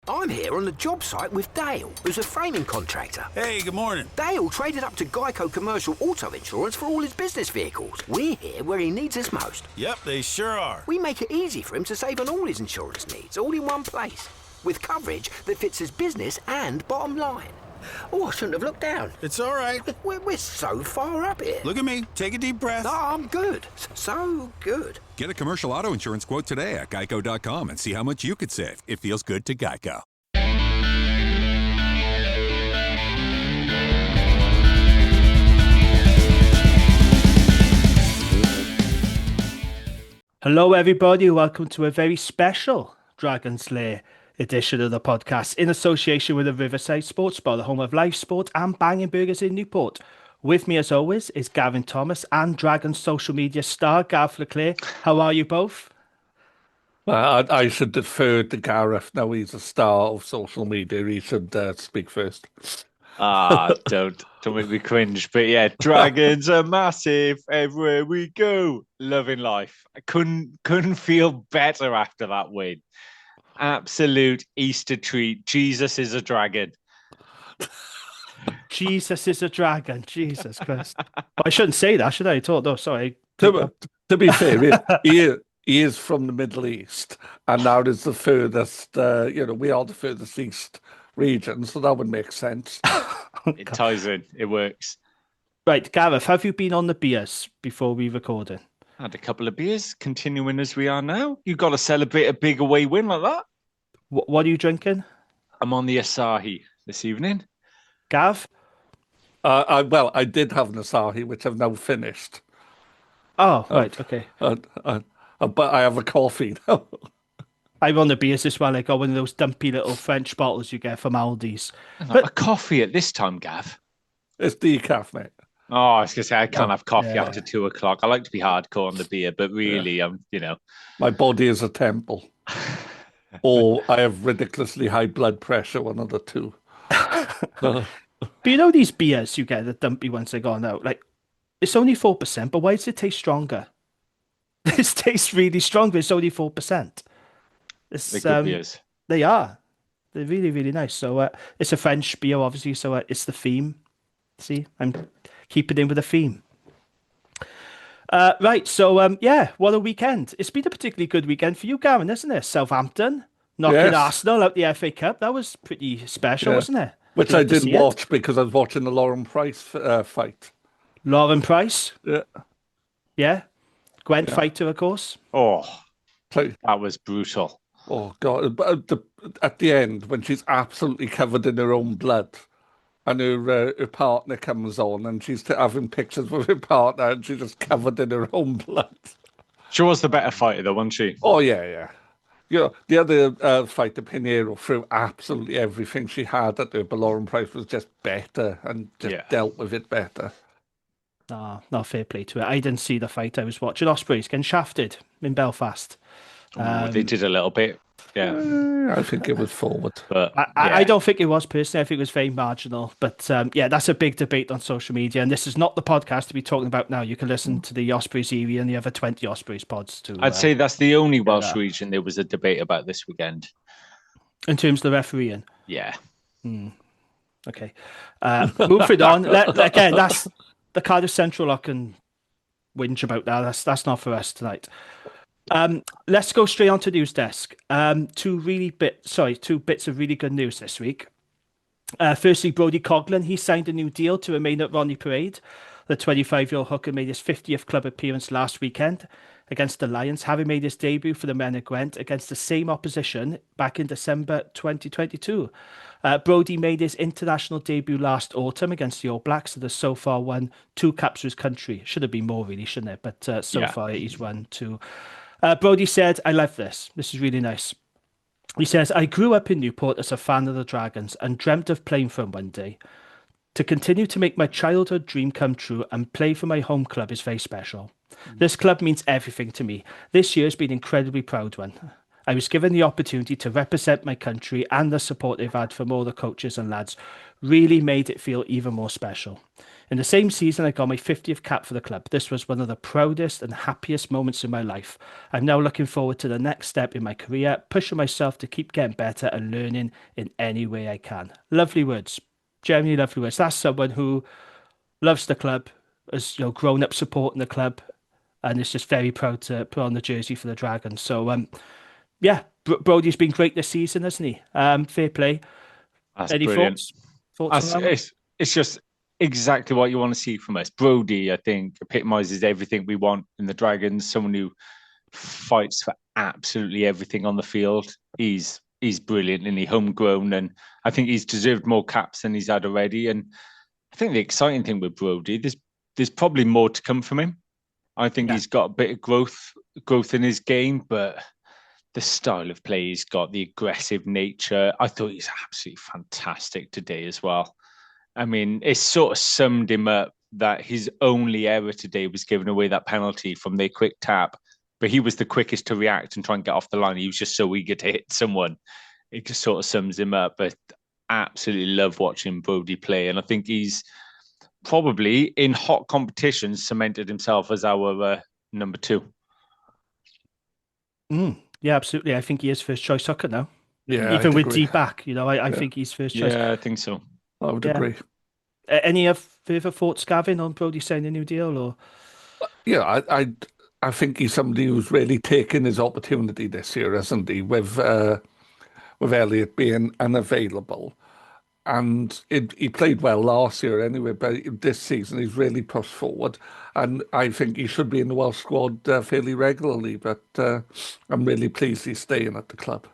I'm here on the job site with Dale, who's a framing contractor. Hey, good morning. Dale traded up to Geico Commercial Auto Insurance for all his business vehicles. We're here where he needs us most. Yep, they sure are. We make it easy for him to save on all his insurance needs, all in one place, with coverage that fits his business and bottom line. Oh, I shouldn't have looked down. It's all right. We're so far up here. Look at me. Take a deep breath. No, I'm good. So good. Get a commercial auto insurance quote today at geico.com and see how much you could save. It feels good to Geico. Hello, everybody. Welcome to a very special Dragons Lair edition of the podcast in association with the Riverside Sports Bar, the home of live sport and banging burgers in Newport. With me, as always, is Gavin Thomas and Dragons social media star Gav Leclerc. How are you both? Well, I should defer to Gareth. Now he's a star of social media. He should speak first. Don't make me cringe. But yeah, Dragons are massive everywhere we go. Loving life. I couldn't feel better after that win. Absolute Easter treat. Jesus is a dragon. Jesus is a dragon. Jesus Christ. I shouldn't say that, should I? No, sorry. To be fair, he is from the Middle East, and now it's the furthest. We are the furthest east region, so that would make sense. It ties in. It works. Right, Gareth, have you been on the beers before we recorded? Had a couple of beers, continuing as we are now. You got to celebrate a big away win like that. What are you drinking? I'm on the Asahi this evening. Gav? I did have an Asahi, which I've now finished. Oh, right, okay. But I have a coffee now. I'm on the beers as well. I got one of those dumpy little French bottles you get from Aldi's. A coffee at this time, Gav? It's decaf, mate. Oh, I was going to say, I can't have coffee after 2 o'clock. I like to be hardcore on the beer, but really, My body is a temple. Or I have ridiculously high blood pressure, one of the two. But you know these beers you get, the dumpy ones they got now, like, it's only 4%, but why does it taste stronger? This tastes really strong, but it's only 4%. They're good beers. They are. They're really, really nice. So it's a French beer, obviously, so it's the theme. See, I'm keeping in with the theme. Right, so what a weekend. It's been a particularly good weekend for you, Gavin, isn't it? Southampton knocking Arsenal out the FA Cup. That was pretty special, wasn't it? Which I didn't watch because I was watching the Lauren Price fight. Lauren Price? Yeah. Yeah. Gwent fighter, of course. Oh, that was brutal. Oh, God. But at the end, when she's absolutely covered in her own blood, and her partner comes on, and she's having pictures with her partner, and she's just covered in her own blood. She was the better fighter, though, wasn't she? Oh, yeah. The other fighter, Pinheiro, threw absolutely everything she had at her, but Lauren Price was just better and just dealt with it better. No, not fair play to it. I didn't see the fight. I was watching Ospreys getting shafted in Belfast. They did a little bit. Yeah, I think it was forward. But I don't think it was personally. I think it was very marginal. But that's a big debate on social media. And this is not the podcast to be talking about now. You can listen to the Ospreys Erie and the other 20 Ospreys pods too. I'd say that's the only Welsh region there was a debate about this weekend. In terms of the refereeing? Yeah. Okay. Moving on. Again, that's the Cardiff Central. I can whinge about that. That's not for us tonight. Let's go straight on to news desk. Two bits of really good news this week. Firstly, Brodie Coughlin, he signed a new deal to remain at Ronnie Parade. The 25-year-old hooker made his 50th club appearance last weekend against the Lions, having made his debut for the men at Gwent against the same opposition back in December 2022. Brodie made his international debut last autumn against the All Blacks and has so far won 2 caps for his country. Should have been more, really, shouldn't it? But so far he's won 2. Brodie said, I love this. This is really nice. He says, I grew up in Newport as a fan of the Dragons and dreamt of playing for them one day. To continue to make my childhood dream come true and play for my home club is very special. This club means everything to me. This year has been an incredibly proud one. I was given the opportunity to represent my country, and the support they've had from all the coaches and lads really made it feel even more special. In the same season, I got my 50th cap for the club. This was one of the proudest and happiest moments in my life. I'm now looking forward to the next step in my career, pushing myself to keep getting better and learning in any way I can. Lovely words. Genuinely lovely words. That's someone who loves the club, has grown up supporting the club, and is just very proud to put on the jersey for the Dragons. So, yeah, Brodie's been great this season, hasn't he? Fair play. That's Any brilliant. Thoughts on that? It's just exactly what you want to see from us. Brodie, I think, epitomizes everything we want in the Dragons. Someone who fights for absolutely everything on the field. He's brilliant and he's homegrown, and I think he's deserved more caps than he's had already. And I think the exciting thing with Brodie, there's probably more to come from him. I think he's got a bit of growth in his game, but the style of play he's got, the aggressive nature, I thought he's absolutely fantastic today as well. I mean, it sort of summed him up that his only error today was giving away that penalty from their quick tap, but he was the quickest to react and try and get off the line. He was just so eager to hit someone. It just sort of sums him up. But absolutely love watching Brodie play, and I think he's probably in hot competitions cemented himself as our number 2. Yeah, absolutely. I think he is first choice hooker now. Yeah, even I'd with agree. D back, I think he's first choice. Yeah, I think so. I would agree. Any further thoughts, Gavin, on Brodie signing a new deal? Or Yeah, I think he's somebody who's really taken his opportunity this year, hasn't he? With Elliott being unavailable, and he played well last year anyway. But this season he's really pushed forward, and I think he should be in the Welsh squad fairly regularly. But I'm really pleased he's staying at the club.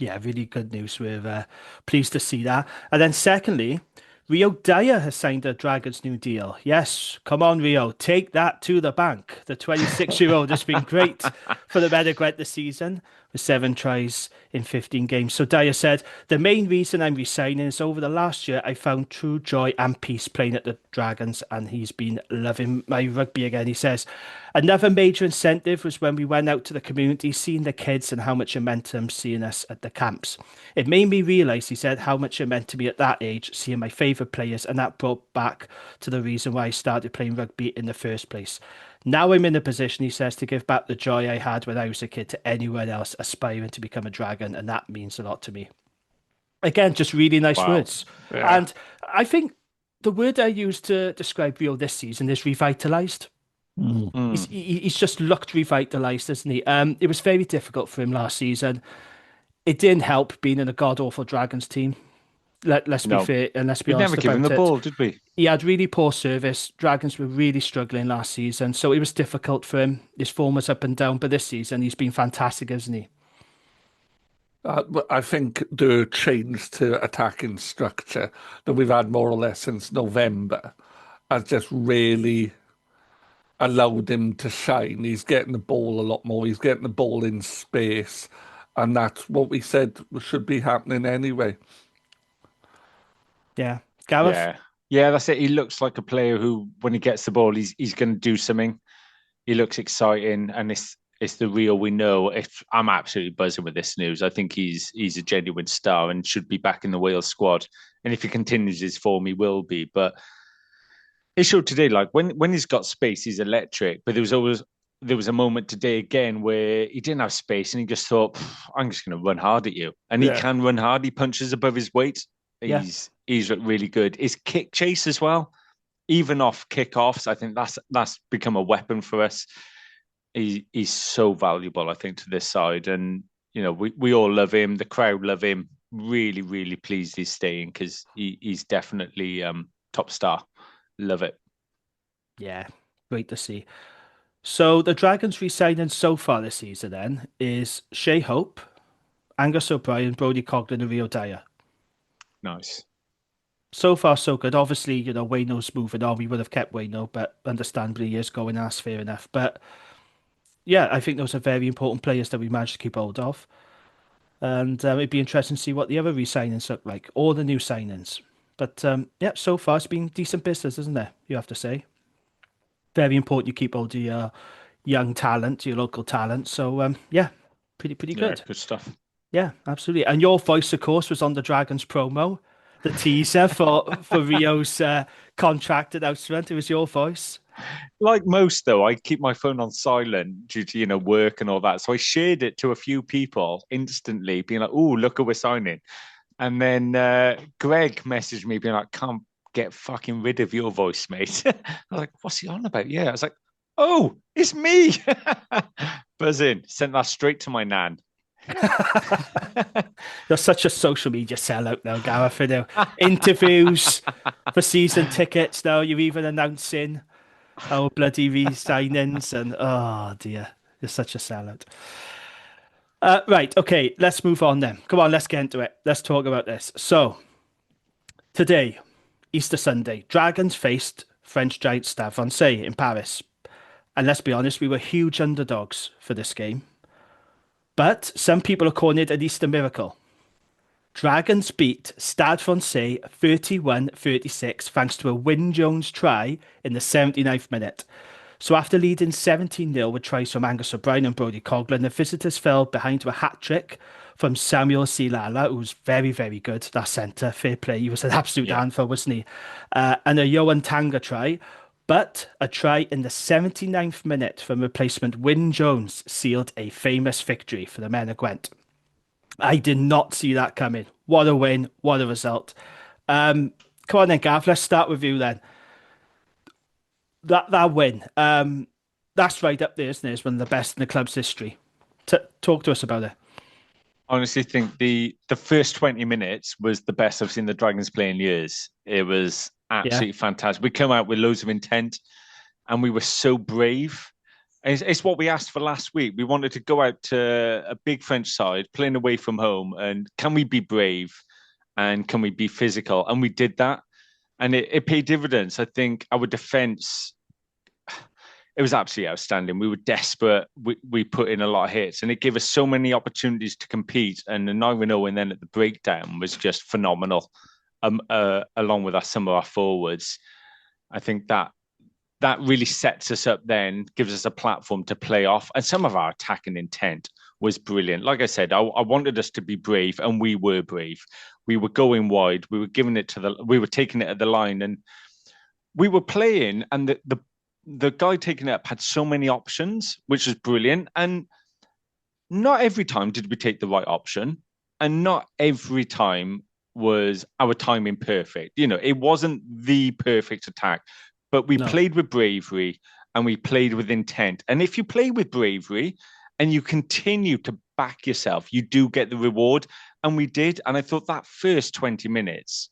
yeah, really good news. We're pleased to see that. And then secondly, Rio Dyer has signed a Dragons new deal. Yes, come on, Rio, take that to the bank. The 26-year-old has been great for the Men of Gwent this season, with 7 tries in 15 games. So Dyer said, the main reason I'm resigning is over the last year, I found true joy and peace playing at the Dragons, and he's been loving my rugby again. He says, another major incentive was when we went out to the community, seeing the kids and how much it meant to them seeing us at the camps. It made me realise, he said, how much it meant to me at that age, seeing my favourite players, and that brought back to the reason why I started playing rugby in the first place. Now I'm in a position, he says, to give back the joy I had when I was a kid to anyone else aspiring to become a Dragon, and that means a lot to me. Again, just really nice words. Yeah. And I think the word I used to describe Rio this season is revitalised. He's just looked revitalised, hasn't he? It was very difficult for him last season. It didn't help being in a god-awful Dragons team. Let's be fair, and let's be honest never given the ball, did we? He had really poor service. Dragons were really struggling last season, so it was difficult for him. His form was up and down, but this season he's been fantastic, hasn't he? But I think the change to attacking structure that we've had more or less since November has just really allowed him to shine. He's getting the ball a lot more. He's getting the ball in space, and that's what we said should be happening anyway. Yeah. Gareth? Yeah, that's it. He looks like a player who, when he gets the ball, he's going to do something. He looks exciting, and it's the real we know. I'm absolutely buzzing with this news. I think he's a genuine star and should be back in the Wales squad. And if he continues his form, he will be. But it showed today, like when he's got space, he's electric. But there was a moment today again where he didn't have space, and he just thought, I'm just going to run hard at you. And he can run hard. He punches above his weight. He's looked really good. His kick chase as well, even off kickoffs, I think that's become a weapon for us. He's so valuable, I think, to this side, and we all love him. The crowd love him. Really, really pleased he's staying because he's definitely top star. Love it. Yeah, great to see. So the Dragons re-signing so far this season then is Shea Hope, Angus O'Brien, Brodie Coglan, and Rio Dyer. Nice. So far, so good. Obviously, Wayno's moving on. We would have kept Wayno, but understandably, he is going. That's fair enough. But yeah, I think those are very important players that we managed to keep hold of. And it'd be interesting to see what the other re-signings look like, or the new signings. But yeah, so far it's been decent business, isn't there? You have to say. Very important you keep hold of your young talent, your local talent. So yeah, pretty good. Good stuff. Yeah, absolutely. And your voice, of course, was on the Dragons promo. the teaser for Rio's contract announcement. It was your voice. Like most, though, I keep my phone on silent due to, work and all that. So I shared it to a few people instantly, being like, "Oh, look who we're signing." And then Greg messaged me being like, "Can't get fucking rid of your voice, mate." I was like, "What's he on about?" Yeah, I was like, "Oh, it's me." Buzz in, sent that straight to my nan. You're such a social media sellout now, Gareth. You know, interviews for season tickets now. You're even announcing our bloody re-signings, and oh dear, you're such a sellout. Right, okay, let's move on then. Come on, let's get into it. Let's talk about this. So, today, Easter Sunday, Dragons faced French giant Stade Français in Paris. And let's be honest, we were huge underdogs for this game. But some people are calling it an Easter miracle. Dragons beat Stade Français 31-36 thanks to a Wyn Jones try in the 79th minute. So after leading 17-0 with tries from Angus O'Brien and Brodie Coughlin, the visitors fell behind to a hat-trick from Samuel Silala, who's very, very good, that centre. Fair play. He was an absolute handful, wasn't he? And a Johan Tanga try. But a try in the 79th minute from replacement Wyn Jones sealed a famous victory for the men of Gwent. I did not see that coming. What a win. What a result. Come on then, Gav. Let's start with you then. That win, that's right up there, isn't it? It's one of the best in the club's history. Talk to us about it. I honestly think the first 20 minutes was the best I've seen the Dragons play in years. It was absolutely fantastic. We come out with loads of intent and we were so brave. It's what we asked for last week. We wanted to go out to a big French side, playing away from home, and can we be brave and can we be physical? And we did that. And it paid dividends. I think our defence, it was absolutely outstanding. We were desperate. We put in a lot of hits, and it gave us so many opportunities to compete. And the 9-0 and then at the breakdown was just phenomenal, along with some of our forwards. I think that really sets us up then, gives us a platform to play off. And some of our attacking intent was brilliant. Like I said, I wanted us to be brave, and we were brave. We were going wide. We were giving it we were taking it at the line, and we were playing. And the guy taking it up had so many options, which was brilliant. And not every time did we take the right option, and not every time was our timing perfect. It wasn't the perfect attack, but we played with bravery and we played with intent. And if you play with bravery and you continue to back yourself, you do get the reward. And we did. And I thought that first 20 minutes,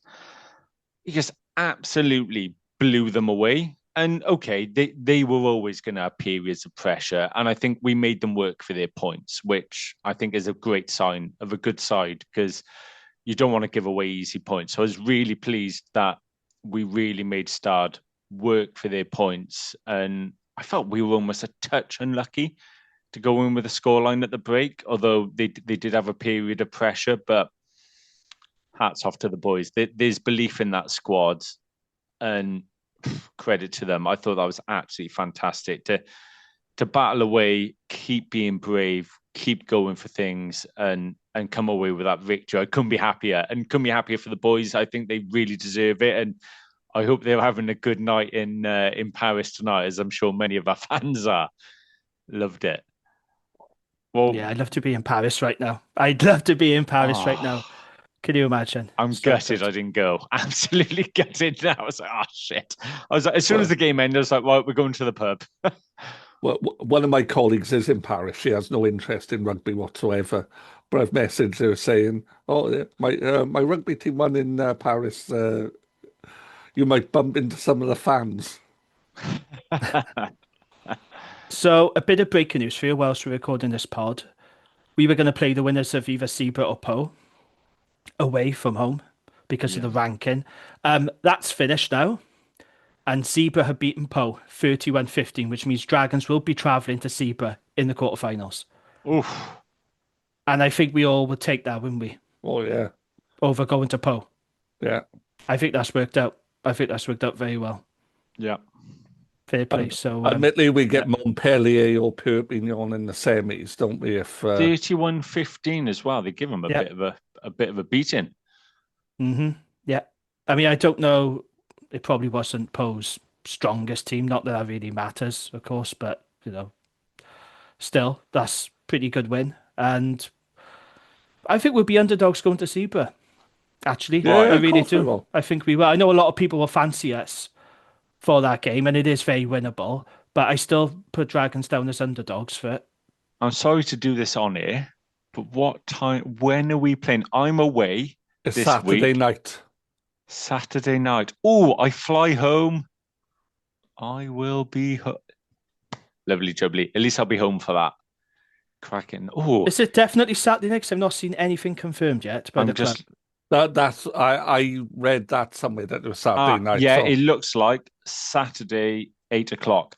he just absolutely blew them away. And okay, they were always going to have periods of pressure. And I think we made them work for their points, which I think is a great sign of a good side, because you don't want to give away easy points. So I was really pleased that we really made Stade work for their points. And I felt we were almost a touch unlucky to go in with a scoreline at the break, although they did have a period of pressure. But hats off to the boys. There's belief in that squad, and credit to them. I thought that was absolutely fantastic to battle away, keep being brave, keep going for things, and come away with that victory. I couldn't be happier, and couldn't be happier for the boys. I think they really deserve it, and I hope they're having a good night in Paris tonight, as I'm sure many of our fans are. Loved it. Well, yeah, I'd love to be in Paris right now. I'd love to be in Paris right now. Can you imagine? I'm gutted I didn't go. Absolutely gutted. I was like, oh shit. I was like, as soon as the game ended, I was like, well, we're going to the pub. Well, one of my colleagues is in Paris. She has no interest in rugby whatsoever. But I've messaged her saying, "Oh, yeah, my rugby team won in Paris. You might bump into some of the fans." So, a bit of breaking news for you whilst we're recording this pod. We were going to play the winners of either Zebra or Po away from home because of the ranking. That's finished now. And Zebra have beaten Po 31-15, which means Dragons will be travelling to Zebra in the quarterfinals. Oof. And I think we all would take that, wouldn't we? Oh, yeah. Over going to Po. Yeah. I think that's worked out. I think that's worked out very well. Yeah. Fair play. So, admittedly, we get Montpellier or Perpignan in the semis, don't we? If 31-15 as well, they give them a bit of a beating. Mm-hmm. Yeah. I mean, I don't know. It probably wasn't Poe's strongest team. Not that really matters, of course, but still, that's pretty good win. And I think we'll be underdogs going to Zebra. Actually, Yeah, I of really course we do. will. I think we will. I know a lot of people will fancy us for that game, and it is very winnable. But I still put Dragons down as underdogs for it. I'm sorry to do this on air, but what time? When are we playing? I'm away It's this Saturday week. night. Saturday night. Oh, I fly home. I will be lovely jubbly. At least I'll be home for that. Cracking. Oh, Is it definitely Saturday night? 'Cause I've not seen anything confirmed yet by I'm the club. just. That's I read that somewhere that it was Saturday night. Yeah, so. it looks like Saturday, 8 o'clock.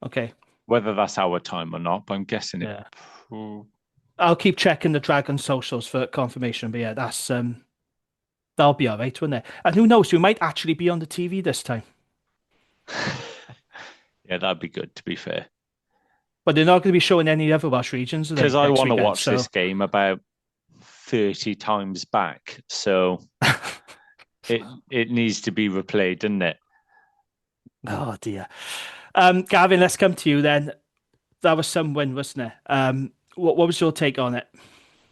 Okay. Whether that's our time or not, but I'm guessing it. Yeah. I'll keep checking the Dragon socials for confirmation. But yeah, that's that'll be all right, won't it? And who knows? We might actually be on the TV this time. Yeah, that'd be good, to be fair. But they're not going to be showing any other Welsh regions. Because I want to watch so... this game about 30 times back. So it needs to be replayed, doesn't it? Oh dear. Gavin, let's come to you then. That was some win, wasn't it? What was your take on it?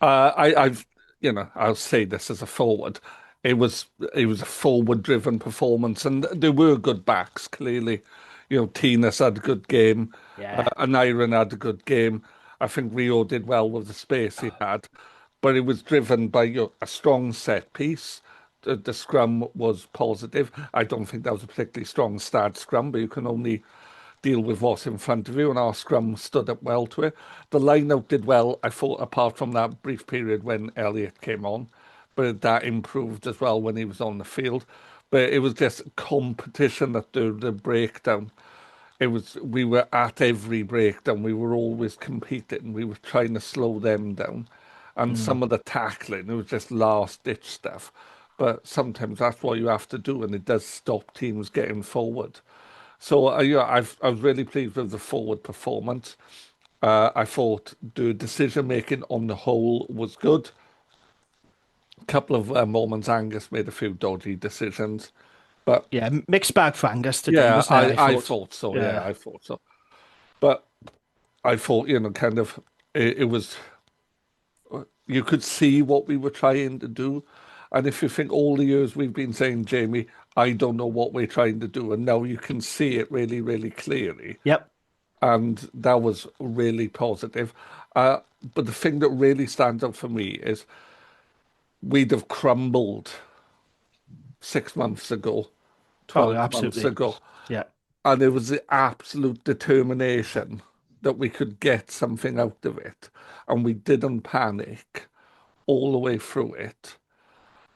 I'll say this as a forward. It was a forward-driven performance, and there were good backs. Clearly, Tinas had a good game. Yeah. And Iron had a good game. I think Rio did well with the space he had, but it was driven by a strong set piece. The scrum was positive. I don't think that was a particularly strong Stade scrum, but you can only deal with what's in front of you, and our scrum stood up well to it. The line-out did well, I thought, apart from that brief period when Elliott came on, but that improved as well when he was on the field. But it was just competition at the breakdown. We were at every breakdown. We were always competing. We were trying to slow them down. And some of the tackling, it was just last-ditch stuff. But sometimes that's what you have to do, and it does stop teams getting forward. So I was really pleased with the forward performance. I thought the decision making on the whole was good. A couple of moments, Angus made a few dodgy decisions, but yeah, mixed bag for Angus today. yeah, Wasn't it? I thought so. Yeah, I thought so. But I thought kind of it was. You could see what we were trying to do. And if you think all the years we've been saying, Jamie, I don't know what we're trying to do, and now you can see it really, really clearly. Yep. And that was really positive. But the thing that really stands out for me is we'd have crumbled 6 months ago, 12 months ago. Yeah. And it was the absolute determination that we could get something out of it. And we didn't panic all the way through it.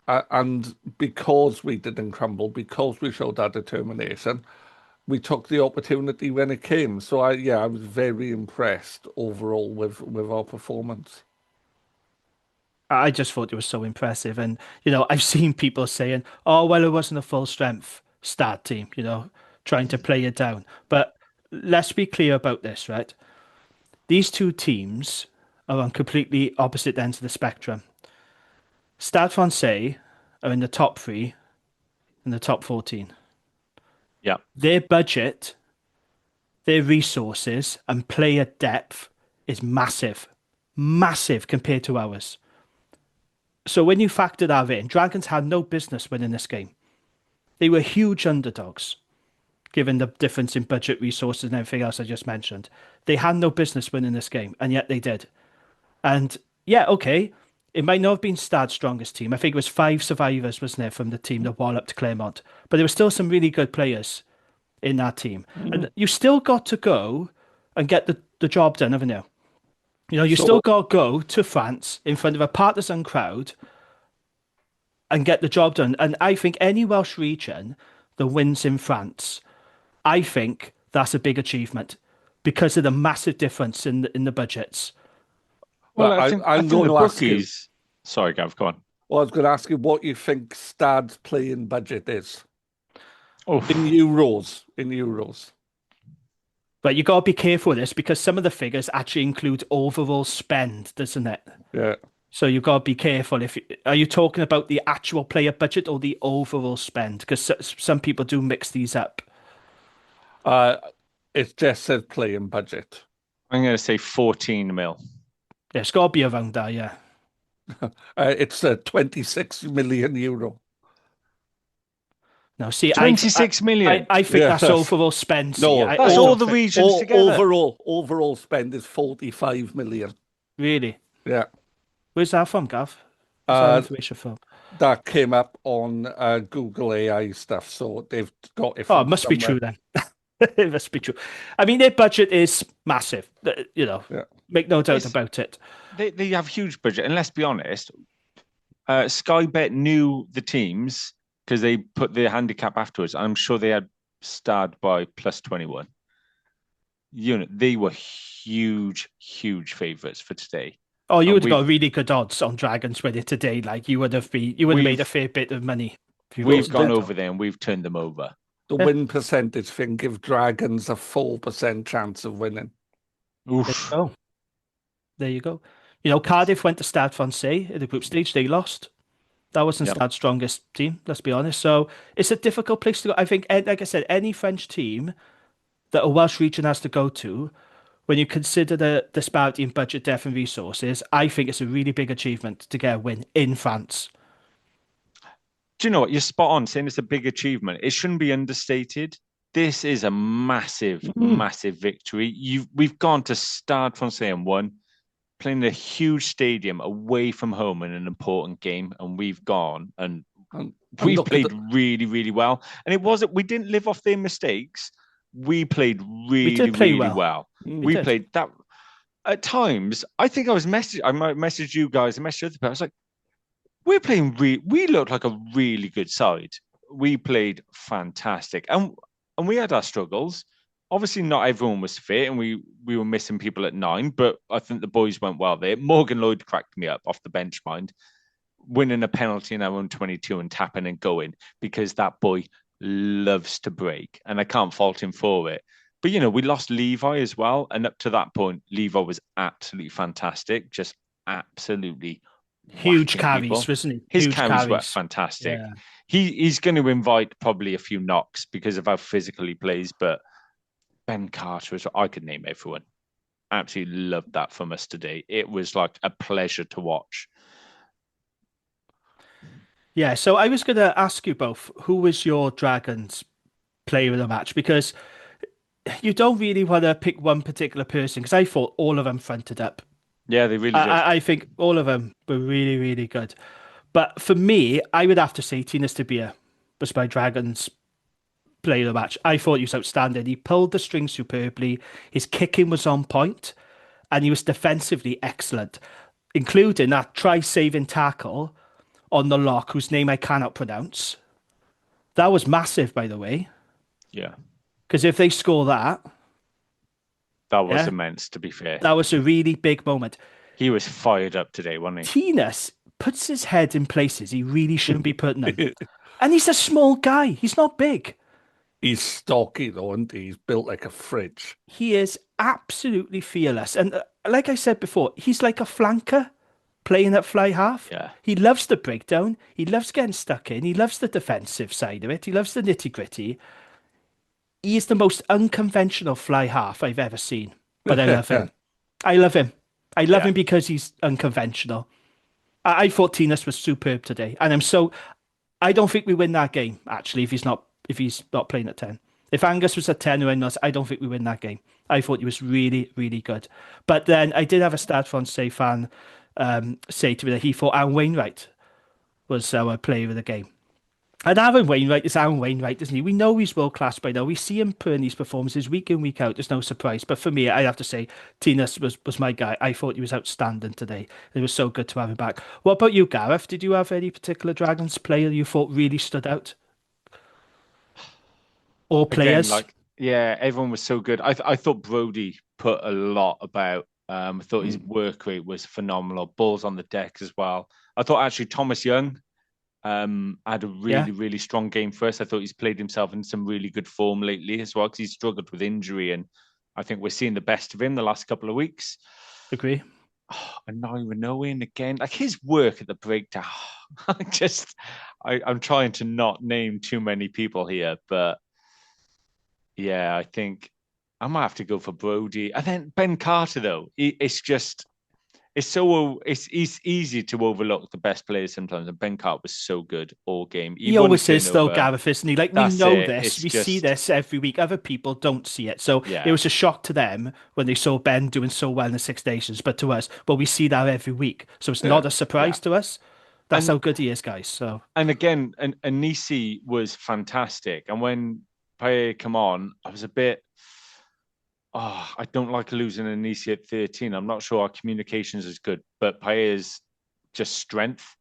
And because we didn't crumble, because we showed that determination, we took the opportunity when it came. So I was very impressed overall with our performance. I just thought it was so impressive. And, I've seen people saying, oh, well, it wasn't a full strength Stade team, trying to play it down. But let's be clear about this, right? These two teams are on completely opposite ends of the spectrum. Stade Français are in the top 3 and the top 14. Yeah. Their budget, their resources and player depth is massive. Massive compared to ours. So when you factor that in, Dragons had no business winning this game. They were huge underdogs, given the difference in budget, resources and everything else I just mentioned. They had no business winning this game, and yet they did. And yeah, okay, it might not have been Stade's strongest team. I think it was 5 survivors, wasn't it, from the team that walloped Claremont. But there were still some really good players in that team. And you still got to go and get the job done, haven't you? Still got to go to France in front of a partisan crowd and get the job done. And I think any Welsh region that wins in France, I think that's a big achievement because of the massive difference in the budgets. Well, I think the bookies. Sorry, Gav, go on. Well, I was going to ask you what you think Stade's playing budget is. Oh, in euros. But you got to be careful with this because some of the figures actually include overall spend, doesn't it? Yeah. So you've got to be careful. Are you talking about the actual player budget or the overall spend? Because some people do mix these up. It just says playing budget. I'm going to say 14 mil. Yeah, it's got to be around that, yeah. It's 26 million euro. No, see, 26 million. I think Yeah. that's overall spend. No, That's all the regions together. Overall spend is 45 million. Really? Yeah. Where's that from, Gav? Where's that information from? That came up on Google AI stuff, so they've got it. Oh, it must be true then. It must be true. I mean, their budget is massive. Make no doubt about it. They have huge budget, and let's be honest, Sky Bet knew the teams because they put their handicap afterwards. I'm sure they had Stade by +21. They were huge favourites for today. Oh, you would have got really good odds on Dragons with it today. Like you would have made a fair bit of money. We've gone over there and we've turned them over. The win percentage thing give Dragons a 4% chance of winning. Oof. There you go. Cardiff went to Stade Français in the group stage. They lost. That wasn't Stade's strongest team, let's be honest. So it's a difficult place to go. I think, like I said, any French team that a Welsh region has to go to, when you consider the disparity in budget, depth, and resources, I think it's a really big achievement to get a win in France. Do you know what? You're spot on saying it's a big achievement. It shouldn't be understated. This is a massive victory. We've gone to Stade Français and won, playing a huge stadium away from home in an important game, and we've gone and we played really, really well. And we didn't live off their mistakes. We played really well. We played that at times. I think I messaged you guys, I messaged other people. I was like, we looked like a really good side. We played fantastic. And we had our struggles. Obviously, not everyone was fit, and we were missing people at 9, but I think the boys went well there. Morgan Lloyd cracked me up off the bench, winning a penalty in our own 22 and tapping and going, because that boy loves to break, and I can't fault him for it. But, we lost Levi as well, and up to that point, Levi was absolutely fantastic, just absolutely huge carries, wasn't he? His carries were fantastic. Yeah. He's going to invite probably a few knocks because of how physical he plays, but Ben Carter, I could name everyone. Absolutely loved that from us today. It was like a pleasure to watch. Yeah, so I was going to ask you both, who was your Dragons player of the match? Because you don't really want to pick one particular person, because I thought all of them fronted up. Yeah, they really did. I think all of them were really, really good. But for me, I would have to say Tinas Tabia was my Dragons player of the match. I thought he was outstanding. He pulled the string superbly. His kicking was on point, and he was defensively excellent, including that try-saving tackle on the lock, whose name I cannot pronounce. That was massive, by the way. Yeah. Because if they score that... That was immense, to be fair. That was a really big moment. He was fired up today, wasn't he? Tinas puts his head in places he really shouldn't be putting in. And he's a small guy. He's not big. He's stocky, though, and he's built like a fridge. He is absolutely fearless. And like I said before, he's like a flanker playing at fly half. Yeah. He loves the breakdown. He loves getting stuck in. He loves the defensive side of it. He loves the nitty-gritty. He is the most unconventional fly half I've ever seen. But I love him. I love him. I love him because he's unconventional. I thought Tinas was superb today. And I don't think we win that game, actually, if he's not playing at 10. If Angus was at 10 or anyone else, I don't think we win that game. I thought he was really, really good. But then I did have a Stade Français fan say to me that he thought Aaron Wainwright was our player of the game. And Aaron Wainwright is Aaron Wainwright, isn't he? We know he's world-class by now. We see him putting these performances week in, week out. There's no surprise. But for me, I have to say, Tinas was my guy. I thought he was outstanding today. It was so good to have him back. What about you, Gareth? Did you have any particular Dragons player you thought really stood out? Or players? Again, everyone was so good. I thought Brodie put a lot about. I thought his work rate was phenomenal. Balls on the deck as well. I thought actually Thomas Young had a really, really strong game for us. I thought he's played himself in some really good form lately as well, because he's struggled with injury, and I think we're seeing the best of him the last couple of weeks. Agree. and Iron Owen again. Like his work at the breakdown. I'm trying to not name too many people here, but yeah, I think I might have to go for Brodie. And then Ben Carter, though, it's easy to overlook the best players sometimes. And Ben Carter was so good all game. He always is, though, Gavin, isn't he? Like, we know this. We see just... this every week. Other people don't see it. So Yeah. it was a shock to them when they saw Ben doing so well in the Six Nations. But to us, well, we see that every week. So it's not a surprise to us. That's how good he is, guys. So And again, Anisi was fantastic. And when Paye come on, I was a bit... I don't like losing Anisi at 13. I'm not sure our communications is good, but Paye's just strength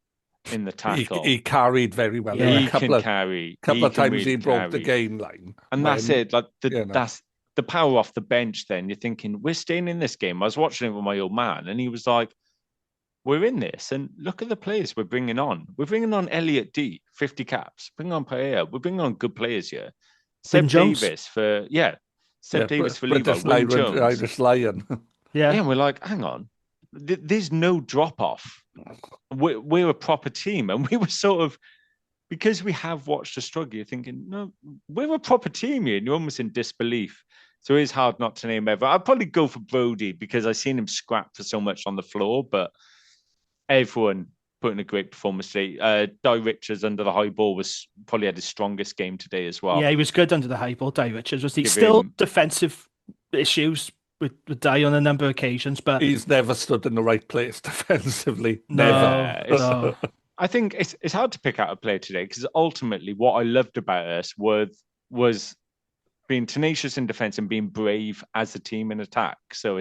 in the tackle. He carried very well. Yeah. A couple of times he broke the game line. And that's it. Like that's the power off the bench then. You're thinking, we're staying in this game. I was watching it with my old man, and he was like, we're in this. And look at the players we're bringing on. We're bringing on Elliot D, 50 caps. Bring on Paye. We're bringing on good players here. Seb Davis for... Seb Davis for Levi, Irish Lion. Yeah, and we're like, hang on, there's no drop off. We're a proper team, and we were sort of, because we have watched the struggle. You're thinking, no, we're a proper team here, and you're almost in disbelief. So it is hard not to name everyone. I'd probably go for Brodie because I've seen him scrap for so much on the floor, but everyone put in a great performance today. Di Richards under the high ball was probably had his strongest game today as well. Yeah, he was good under the high ball, Di Richards. Was he still defensive issues with Di on a number of occasions, but he's never stood in the right place defensively. No. I think it's hard to pick out a player today because ultimately what I loved about us was being tenacious in defense and being brave as a team in attack. So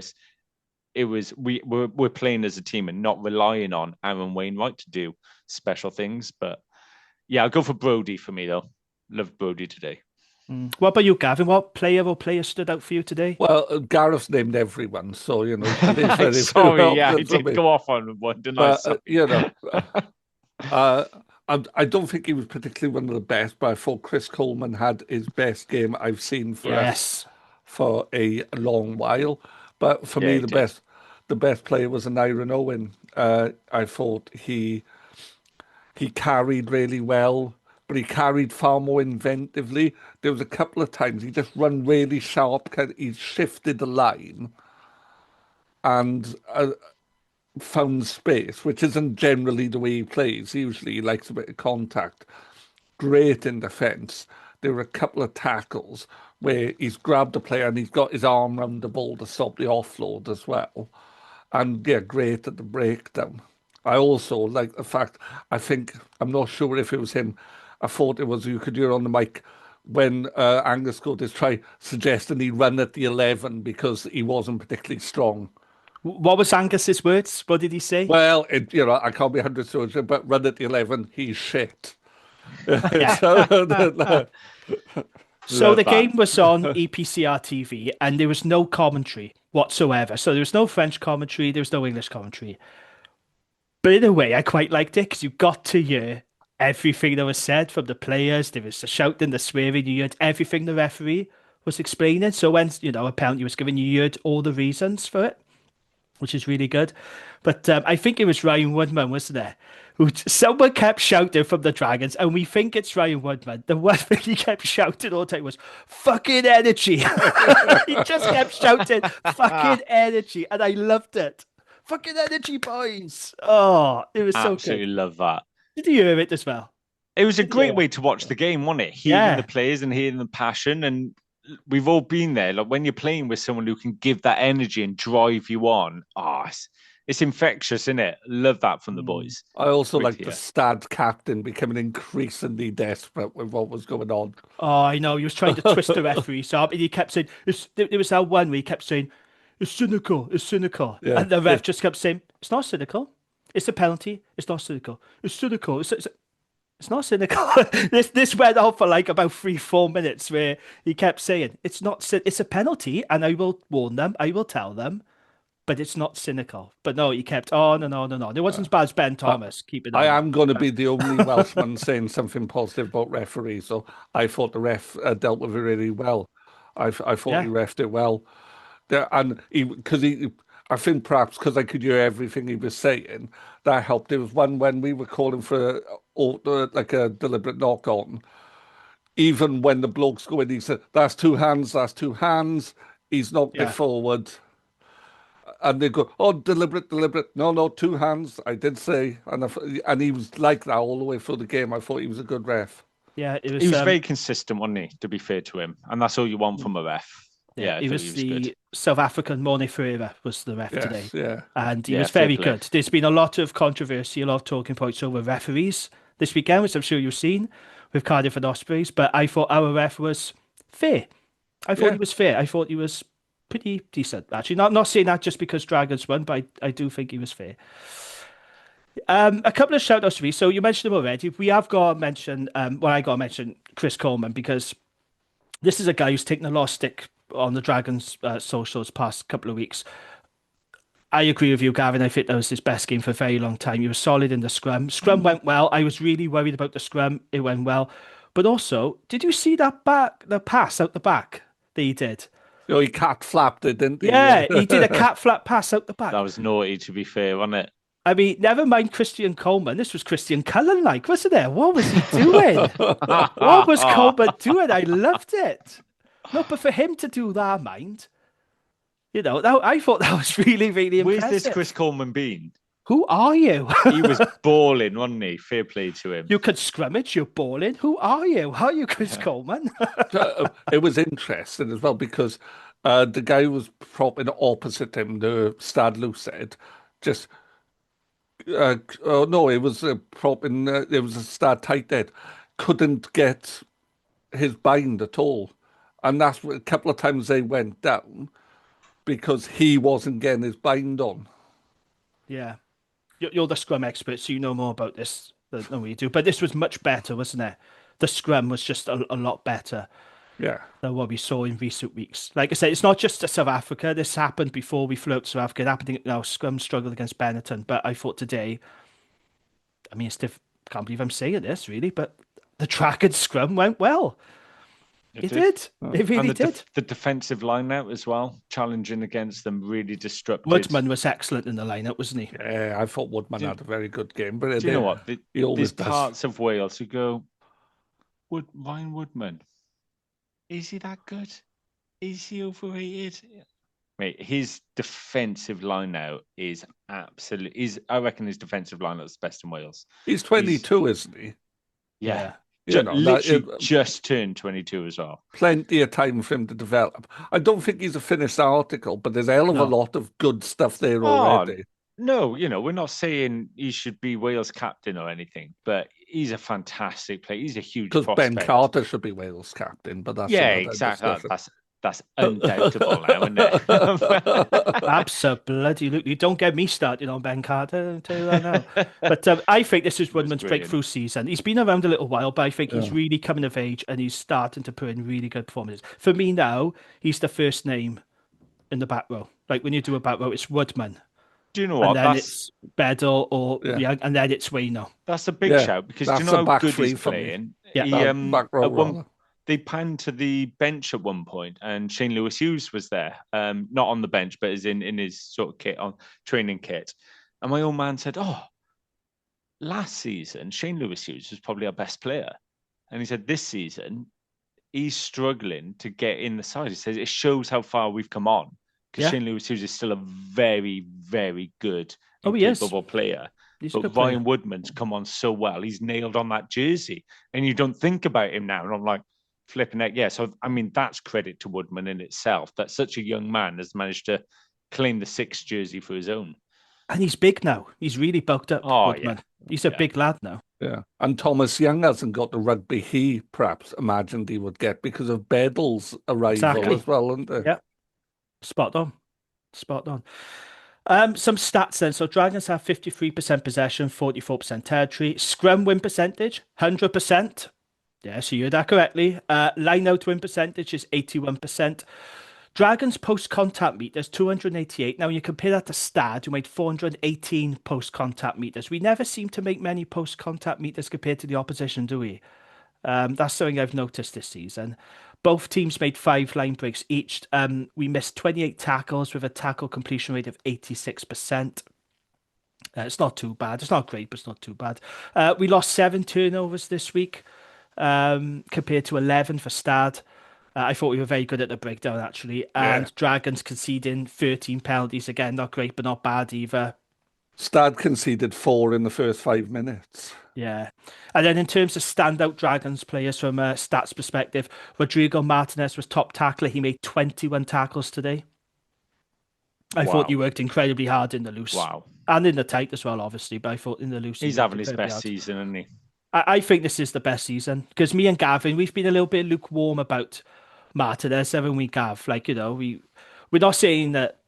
we're playing as a team and not relying on Aaron Wainwright to do special things. But yeah, I'll go for Brodie for me though. Loved Brodie today. What about you, Gavin? What player or player stood out for you today? Well, Gareth's named everyone, so you know. Sorry, I did go off on one, didn't I? You know, I don't think he was particularly one of the best, but I thought Chris Coleman had his best game I've seen for us for a long while. But for me, the best player was an Iron Owen. I thought he carried really well, but he carried far more inventively. There was a couple of times he just run really sharp. He shifted the line and found space, which isn't generally the way he plays. Usually he likes a bit of contact. Great in defence. There were a couple of tackles where he's grabbed the player and he's got his arm round the ball to stop the offload as well. And yeah, great at the breakdown. I also like the fact, I'm not sure if it was him. I thought it was, you could hear on the mic when Angus got his try suggesting he run at the 11 because he wasn't particularly strong. What was Angus's words? What did he say? Well, I can't be 100% sure, but run at the 11, he's shit. So the game was on EPCR TV and there was no commentary whatsoever. So there was no French commentary, there was no English commentary. But in a way, I quite liked it because you got to hear everything that was said from the players. There was the shouting, the swearing, you heard everything the referee was explaining. So when, a penalty was given, you heard all the reasons for it, which is really good. But I think it was Ryan Woodman, wasn't there? Someone kept shouting from the Dragons, and we think it's Ryan Woodman. The one thing he kept shouting all the time was fucking energy. He just kept shouting fucking energy, and I loved it. Fucking energy, boys. Oh, it was so good. Absolutely love that. Did you hear it as well? It was a great way to watch the game, wasn't it? Hearing the players and hearing the passion, and we've all been there. Like when you're playing with someone who can give that energy and drive you on. It's infectious, isn't it? Love that from the boys. I also like the Stade captain becoming increasingly desperate with what was going on. Oh, I know. He was trying to twist the referee's arm, and he kept saying, there was that one where he kept saying, it's cynical, it's cynical. Yeah. And the ref just kept saying, it's not cynical. It's a penalty. It's not cynical. It's cynical. It's not cynical. This went on for like about 3-4 minutes where he kept saying, it's a penalty, and I will warn them, I will tell them. But it's not cynical. But no, he kept on and on and on. It wasn't as bad as Ben Thomas. Keep it on. I am going to be the only Welshman saying something positive about referees. So I thought the ref dealt with it really well. I thought he refed it well. And I think perhaps because I could hear everything he was saying, that helped. There was one when we were calling for like a deliberate knock on. Even when the bloke's going, he said, "That's two hands. That's two hands." He's knocked it forward. And they go, "Oh, deliberate, deliberate." No, no, two hands. I did say, and he was like that all the way through the game. I thought he was a good ref. Yeah, he was very consistent, wasn't he? To be fair to him, and that's all you want from a ref. Yeah, he was the good. South African Mone Ferreira was the ref today. Yeah, and he was very good. There's been a lot of controversy, a lot of talking points over referees this weekend, which I'm sure you've seen with Cardiff and Ospreys. But I thought our ref was fair. I thought he was fair. I thought he was pretty decent, actually. Not saying that just because Dragons won, but I do think he was fair. A couple of shout outs to me. So you mentioned him already. We have got to mention, I got to mention Chris Coleman, because this is a guy who's taken a lot of stick on the Dragons socials past couple of weeks. I agree with you, Gavin. I think that was his best game for a very long time. He was solid in the scrum. Scrum went well. I was really worried about the scrum. It went well. But also, did you see the pass out the back that he did? Oh, he cat flapped it, didn't he? Yeah, he did a cat flap pass out the back. That was naughty, to be fair, wasn't it? I mean, never mind Christian Coleman. This was Christian Cullen like, wasn't it? What was he doing? What was Coleman doing? I loved it. No, but for him to do that, mind, I thought that was really, really impressive. Where's this Chris Coleman been? Who are you? He was balling, wasn't he? Fair play to him. You could scrummage, you're balling. Who are you? How are you, Chris Coleman? It was interesting as well because the guy who was propping opposite him, the Stade said, just... no, it was propping... it was a Stade tight head. Couldn't get his bind at all. And that's a couple of times they went down because he wasn't getting his bind on. Yeah. You're the scrum expert, so you know more about this than we do. But this was much better, wasn't it? The scrum was just a lot better than what we saw in recent weeks. Like I said, it's not just South Africa. This happened before we flew out to South Africa. It happened now. Scrum struggled against Benetton. But I thought today, I mean, can't believe I'm saying this, really, but the track and scrum went well. It did. It really did. The defensive line-out as well, challenging against them, really disrupted. Woodman was excellent in the line-out, wasn't he? Yeah, I thought Woodman had a very good game. But do you know what? There's parts of Wales who go, Ryan Woodman, is he that good? Is he overrated? Mate, his defensive line-out is absolutely... I reckon his defensive line-out is the best in Wales. He's 22, isn't he? Yeah. Literally just turned 22 as well. Plenty of time for him to develop. I don't think he's a finished article, but there's a hell of a lot of good stuff there already. No, we're not saying he should be Wales captain or anything, but he's a fantastic player. He's a huge prospect. Because Ben Carter should be Wales captain, but that's exactly. That's undoubtable now, isn't it? Absolutely. Look, you don't get me started on Ben Carter, I'll tell you that now. But I think this is Woodman's breakthrough season. He's been around a little while, but I think he's really coming of age and he's starting to put in really good performances. For me now, he's the first name in the back row. Like when you do a back row, it's Woodman. Do you know what? And then it's Bedell and then it's Wayno. That's a big shout because do you know how good he's playing? Back row they panned to the bench at one point, and Shane Lewis Hughes was there. Not on the bench, but is in his sort of kit, on training kit. And my old man said, last season, Shane Lewis Hughes was probably our best player. And he said, this season, he's struggling to get in the side. He says, it shows how far we've come on. Because Shane Lewis Hughes is still a very, very good, capable player. But Ryan Woodman's come on so well. He's nailed on that jersey. And you don't think about him now. And I'm like, flipping it. Yeah, so I mean that's credit to Woodman in itself that such a young man has managed to claim the 6 jersey for his own. And he's big now. He's really bulked up. Woodman. He's a big lad now. Yeah, and Thomas Young hasn't got the rugby he perhaps imagined he would get because of Bedell's arrival as well, isn't it? Yeah, spot on. Some stats then. So Dragons have 53% possession, 44% territory. Scrum win percentage, 100%. Yes, you heard that correctly. Line out win percentage is 81%. Dragons post-contact meters, 288. Now, when you compare that to Stade, who made 418 post-contact meters. We never seem to make many post-contact meters compared to the opposition, do we? That's something I've noticed this season. Both teams made 5 line breaks each. We missed 28 tackles with a tackle completion rate of 86%. It's not too bad. It's not great, but it's not too bad. We lost 7 turnovers this week compared to 11 for Stade. I thought we were very good at the breakdown, actually. And Dragons conceding 13 penalties. Again, not great, but not bad either. Stade conceded 4 in the first 5 minutes. Yeah. And then in terms of standout Dragons players from a stats perspective, Rodrigo Martinez was top tackler. He made 21 tackles today. I thought he worked incredibly hard in the loose. Wow. And in the tight as well, obviously. But I thought in the loose... He's having his best season, isn't he? I think this is the best season. Because me and Gavin, we've been a little bit lukewarm about Martinez, haven't we, Gav? Like, we're not saying that,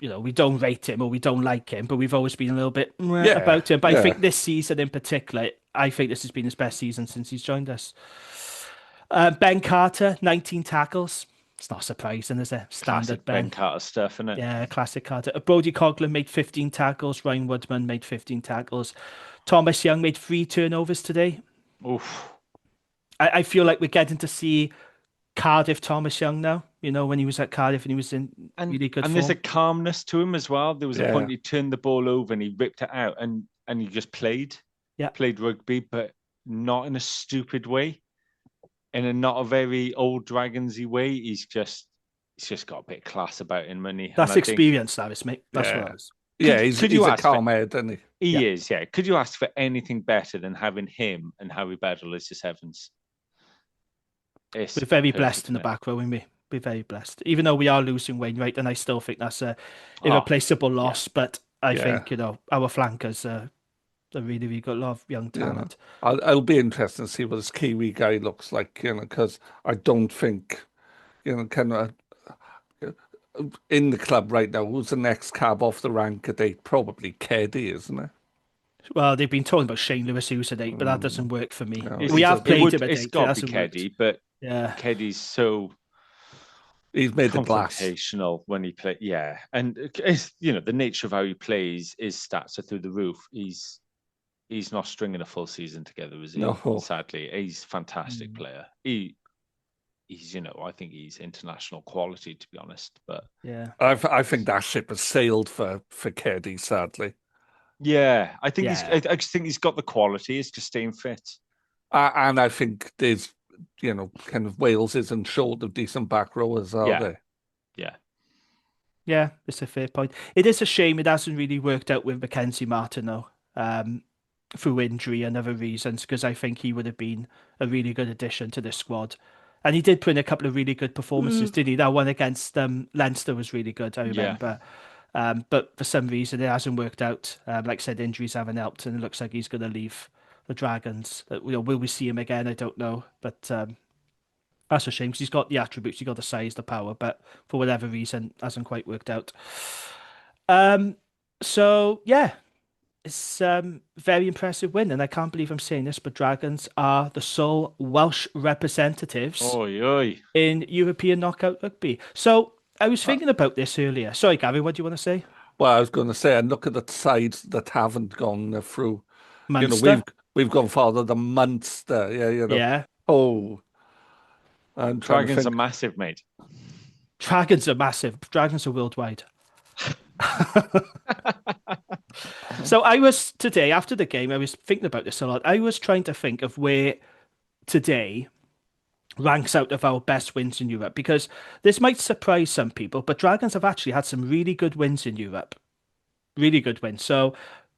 we don't rate him or we don't like him, but we've always been a little bit about him. But I think this season in particular, I think this has been his best season since he's joined us. Ben Carter, 19 tackles. It's not surprising, is it? Standard Ben Carter stuff, isn't it? Yeah, classic Carter. Brodie Coughlin made 15 tackles. Ryan Woodman made 15 tackles. Thomas Young made 3 turnovers today. Oof. I feel like we're getting to see Cardiff Thomas Young now, when he was at Cardiff and he was in really good form. And there's a calmness to him as well. There was a point he turned the ball over and he ripped it out and he just played. Yeah. Played rugby, but not in a stupid way. In not a very old Dragonsy way. He's just got a bit of class about him, and that's experience, that is, mate. That's what it is. Yeah, he's a calm head, isn't he? He is, yeah. Could you ask for anything better than having him and Harry Beddle as your sevens? We're very blessed in the back row, we're very blessed. Even though we are losing Wainwright, and I still think that's a irreplaceable loss, but I think, our flankers are really, really got a lot of young talent. I'll be interested to see what this Kiwi guy looks like, because I don't think, kind of in the club right now, who's the next cab off the rank at 8? Probably Keddy, isn't it? Well, they've been talking about Shane Lewis, who's at 8, but that doesn't work for me. No, we have played him at 8. It's got to be Keddy, but Keddy's so... He's made the glass. Confrontational when he plays, and it's, the nature of how he plays, his stats are through the roof. He's not stringing a full season together, is he? No. Sadly, he's a fantastic player. He's, I think he's international quality, to be honest. But I think that ship has sailed for Keddy, sadly. Yeah, I think I just think he's got the quality. It's just staying fit. And I think there's, kind of Wales isn't short of decent back rowers, are they? Yeah. Yeah, it's a fair point. It is a shame it hasn't really worked out with Mackenzie Martin, though, through injury and other reasons, because I think he would have been a really good addition to this squad. And he did put in a couple of really good performances, didn't he? That one against Leinster was really good, I remember. But for some reason, it hasn't worked out. Like I said, injuries haven't helped, and it looks like he's going to leave the Dragons. Will we see him again? I don't know. But that's a shame, because he's got the attributes, he's got the size, the power, but for whatever reason, hasn't quite worked out. So, yeah. It's a very impressive win, and I can't believe I'm saying this, but Dragons are the sole Welsh representatives in European knockout rugby. So I was thinking about this earlier. Sorry, Gavin, what do you want to say? Well, I was going to say, and look at the sides that haven't gone through. Munster. We've gone farther than Munster. Yeah. Oh, and Dragons are massive, mate. Dragons are massive. Dragons are worldwide. So I was today, after the game, I was thinking about this a lot. I was trying to think of where today ranks out of our best wins in Europe, because this might surprise some people, but Dragons have actually had some really good wins in Europe. Really good wins. So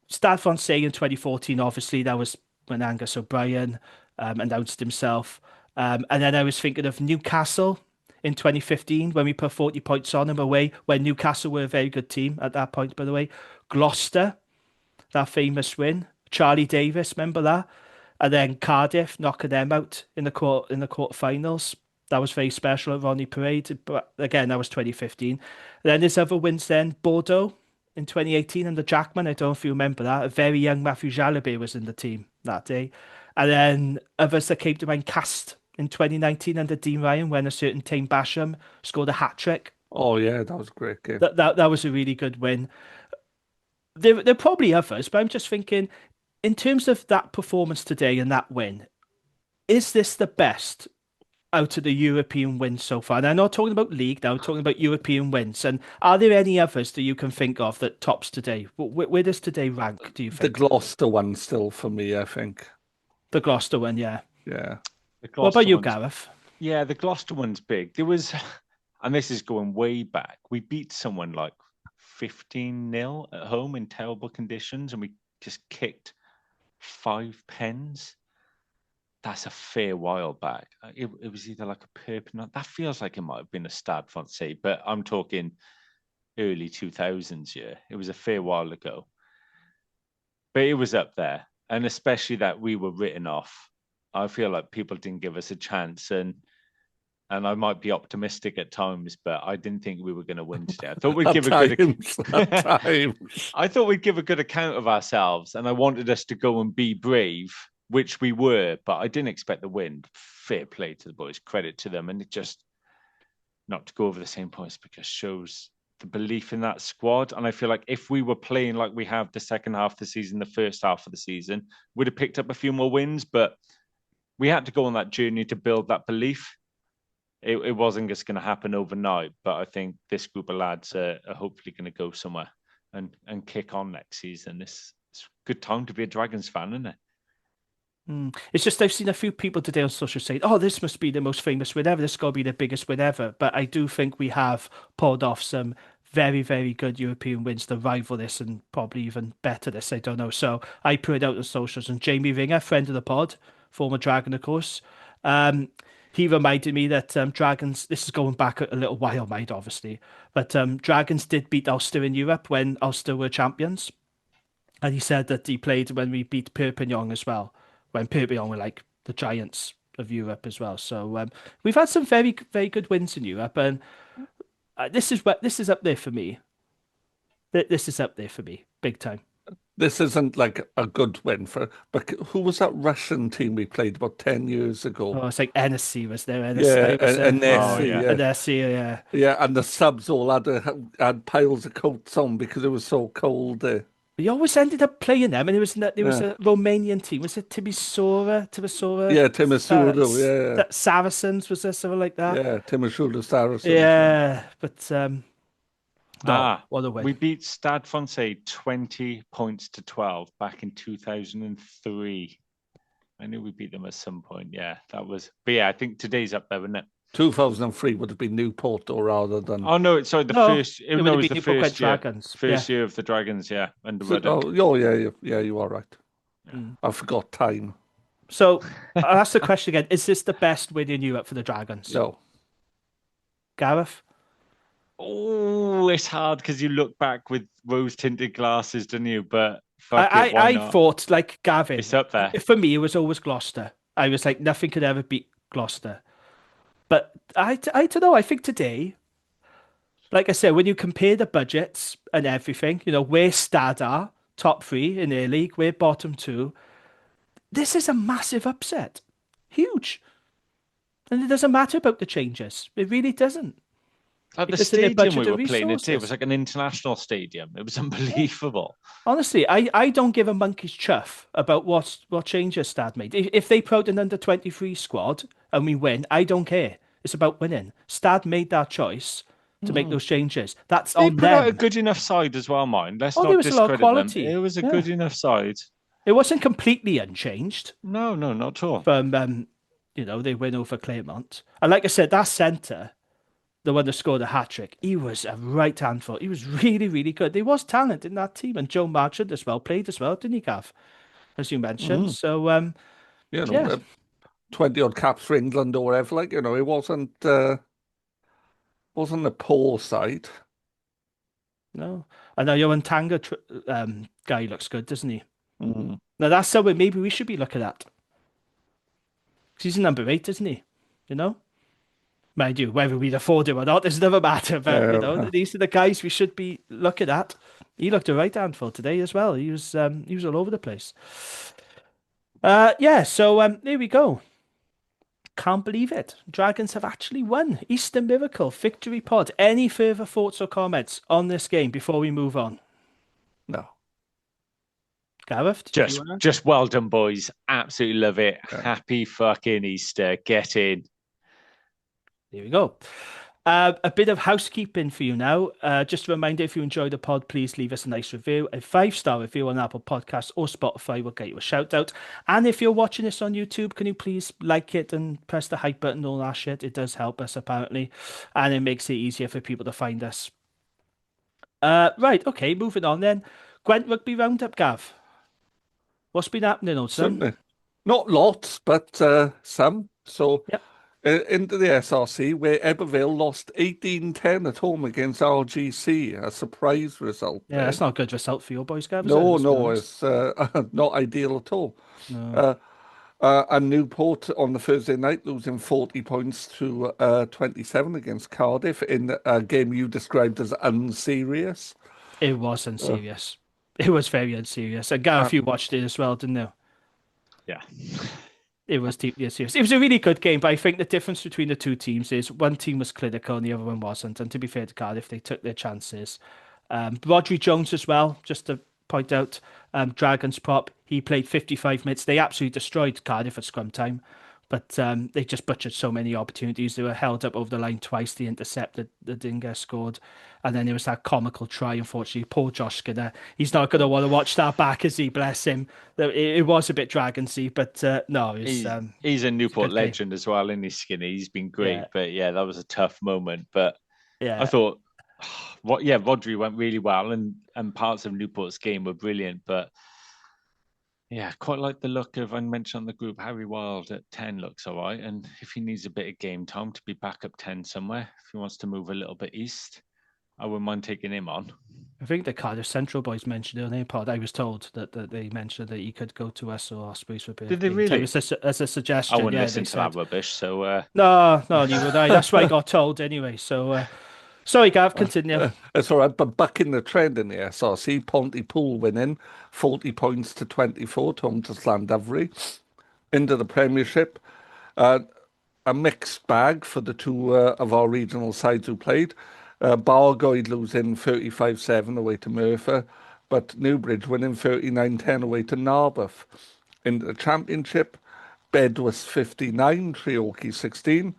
Stade Français in 2014, obviously, that was when Angus O'Brien announced himself. And then I was thinking of Newcastle in 2015, when we put 40 points on them away, when Newcastle were a very good team at that point, by the way. Gloucester, that famous win. Charlie Davis, remember that? And then Cardiff, knocking them out in the quarterfinals. That was very special at Ronnie Parade. But again, that was 2015. And then there's other wins then. Bordeaux in 2018 under Jackman. I don't know if you remember that. A very young Matthew Jalabé was in the team that day. And then others that came to mind, Cast in 2019 under Dean Ryan, when a certain Tame Basham scored a hat-trick. Oh, yeah, that was a great game. That was a really good win. There are probably others, but I'm just thinking, in terms of that performance today and that win, is this the best out of the European wins so far? And I'm not talking about league now, I'm talking about European wins. And are there any others that you can think of that tops today? Where does today rank, do you The think? Gloucester one still for me, I think. The Gloucester one, yeah. Yeah. What about you, Gareth? Yeah, the Gloucester one's big. There was, and this is going way back, we beat someone like 15-0 at home in terrible conditions, and we just kicked 5 pens. That's a fair while back. It was either like a Perpignan. That feels like it might have been a Stade Français, but I'm talking early 2000s. Yeah, it was a fair while ago. But it was up there, and especially that we were written off. I feel like people didn't give us a chance, and I might be optimistic at times, but I didn't think we were going to win today. I thought we'd give a good. I thought we'd give a good account of ourselves, and I wanted us to go and be brave, which we were, but I didn't expect the win. Fair play to the boys, credit to them, and it just not to go over the same points because shows the belief in that squad. And I feel like if we were playing like we have the second half of the season, the first half of the season, we'd have picked up a few more wins, but we had to go on that journey to build that belief. It wasn't just going to happen overnight, but I think this group of lads are hopefully going to go somewhere and kick on next season. It's a good time to be a Dragons fan, isn't it? It's just I've seen a few people today on social saying, "Oh, this must be the most famous win ever. This got to be the biggest win ever." But I do think we have pulled off some very, very good European wins to rival this and probably even better this. I don't know. So I put it out on socials, and Jamie Ringer, friend of the pod, former Dragon, of course, he reminded me that Dragons. This is going back a little while, mate, obviously, but Dragons did beat Ulster in Europe when Ulster were champions, and he said that he played when we beat Perpignan as well, when Perpignan were like the giants of Europe as well. So we've had some very, very good wins in Europe, and this is up there for me. This is up there for me, big time. This isn't like a good win but who was that Russian team we played about 10 years ago? Oh, it's like NSC was there. Yeah, NSC, yeah. Yeah, and the subs all had piles of coats on because it was so cold there. We always ended up playing them, and there was a Romanian team. Was it Timisoara? Yeah, Timisoara, yeah. Saracens, was there something like that? Yeah, Timisoara Saracens. Yeah, but what a win. We beat Stade Français 20 points to 12 back in 2003. I knew we beat them at some point. Yeah, that was. But yeah, I think today's up there, isn't it? 2003 would have been Newport, or rather than. Oh no! Sorry, first. It was the first year. Dragons. First year of the Dragons, yeah, and yeah, you are right. I forgot time. So I'll ask the question again: is this the best win in Europe for the Dragons? No. Gareth? Oh, it's hard because you look back with rose-tinted glasses, don't you? But I thought, like Gavin, it's up there. For me, it was always Gloucester. I was like, nothing could ever beat Gloucester. But I don't know. I think today, like I said, when you compare the budgets and everything, where Stade are, top 3 in their league, we're bottom 2. This is a massive upset. Huge. And it doesn't matter about the changes. It really doesn't. Like the stadium we were playing in, it was like an international stadium. It was unbelievable. Honestly, I don't give a monkey's chuff about what changes Stade made. If they put out an under-23 squad and we win, I don't care. It's about winning. Stade made that choice to make those changes. That's on them. They put out a good enough side as well, mind. Let's not discredit them. It was a good enough side. It wasn't completely unchanged. No, not at all. From they win over Claremont. And like I said, that centre, the one that scored a hat-trick, he was a right handful. He was really, really good. There was talent in that team, and Joe Marchand played as well, didn't he, Gav? As you mentioned. So, 20-odd caps for England or whatever. It wasn't a poor side. No. I know your Tanga guy looks good, doesn't he? Now, that's something maybe we should be looking at. He's number 8, isn't he? Mind you, whether we'd afford him or not is another matter. But these are the guys we should be looking at. He looked a right handful today as well. He was all over the place. So there we go. Can't believe it. Dragons have actually won. Easter Miracle Victory Pod. Any further thoughts or comments on this game before we move on? No. Gareth, did you wanna? Just well done, boys. Absolutely love it. Happy fucking Easter. Get in. There we go. A bit of housekeeping for you now. Just a reminder, if you enjoyed the pod, please leave us a nice review. A 5-star review on Apple Podcasts or Spotify will get you a shout out. And if you're watching this on YouTube, can you please like it and press the hype button and all that shit? It does help us, apparently. And it makes it easier for people to find us. Right, okay, moving on then. Gwent Rugby Round-Up, Gav. What's been happening, old son? Certainly. Not lots, but some. So Yep. into the SRC, where Eberville lost 18-10 at home against RGC, a surprise result. Yeah, that's not a good result for your boys, Gav. No, it's not ideal at all. No. And Newport on the Thursday night losing 40 points to 27 against Cardiff in a game you described as unserious. It was unserious. It was very unserious. And Gareth, you watched it as well, didn't you? Yeah. It was deeply unserious. It was a really good game, but I think the difference between the two teams is one team was clinical and the other one wasn't. And to be fair to Cardiff, they took their chances. Rodri Jones as well, just to point out, Dragons prop, he played 55 minutes. They absolutely destroyed Cardiff at scrum time, but they just butchered so many opportunities. They were held up over the line twice. They intercepted, the Dinger scored. And then there was that comical try, unfortunately. Poor Josh Skinner. He's not going to want to watch that back, is he? Bless him. It was a bit Dragonsy, but no. He's a Newport legend as well, isn't he, Skinner? He's been great. But yeah, that was a tough moment. But I thought, Rodri went really well and parts of Newport's game were brilliant. But yeah, quite like the look of, I mentioned on the group, Harry Wild at 10 looks all right. And if he needs a bit of game time to be back up 10 somewhere, if he wants to move a little bit east, I wouldn't mind taking him on. I think the Cardiff Central boys mentioned it on their pod. I was told that they mentioned that he could go to us or Ospreys for a bit. Did they really? As a suggestion. I wouldn't listen to that rubbish. So no, neither would I. That's what I got told anyway. So sorry, Gav, continue. It's all right, but back in the trend in the SRC, Pontypool winning 40 points to 24 to home to Llandafry. Into the Premiership, a mixed bag for the two of our regional sides who played. Bargoed losing 35-7 away to Merthyr, but Newbridge winning 39-10 away to Narberth. In the Championship, Bedwas 59, Treorchy 16,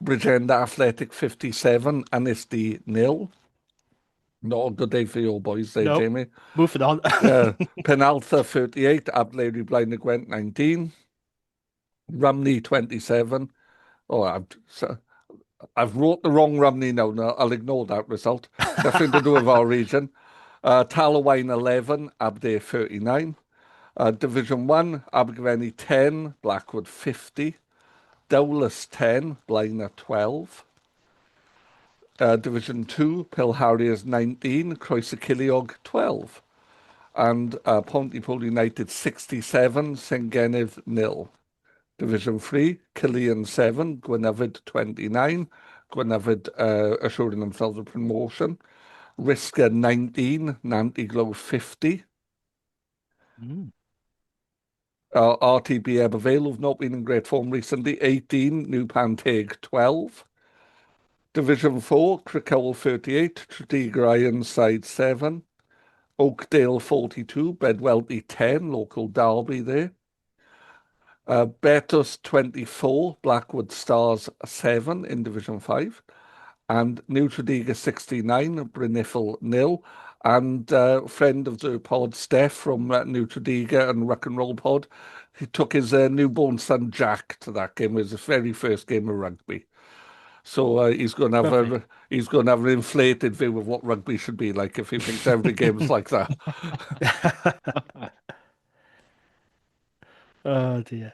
Bridgend Athletic 57, Annisty 0. Not a good day for your boys there, nope. Jamie. Moving on. Penaltha 38, Ablairi Blind Gwent 19, Rumney 27. Oh, I've wrote the wrong Rumney now. No, I'll ignore that result. Nothing to do with our region. Talawine 11, Abdare 39. Division 1, Abergavenny 10, Blackwood 50. Dowless 10, Blaenau 12. Division 2, Pilharriers 19, Croesakiliog 12. And Pontypool United 67, St Genevieve 0. Division 3, Killian 7, Gwynafyd 29. Gwynafyd assuring themselves a promotion. Risca 19, Nantyglow 50. RTB Abervale, who've not been in great form recently, 18, New Panteg 12. Division 4, Crickhowell 38, Tredegar Ironside 7. Oakdale 42, Bedwellty 10, local derby there. Betus 24, Blackwood Stars 7 in Division 5, and New Tredegar 69, Brynifel 0, and friend of the pod, Steph from New Tredegar and Rock and Roll Pod, he took his newborn son Jack to that game. It was his very first game of rugby, so he's going to have an inflated view of what rugby should be like if he thinks every game's like that. Oh dear.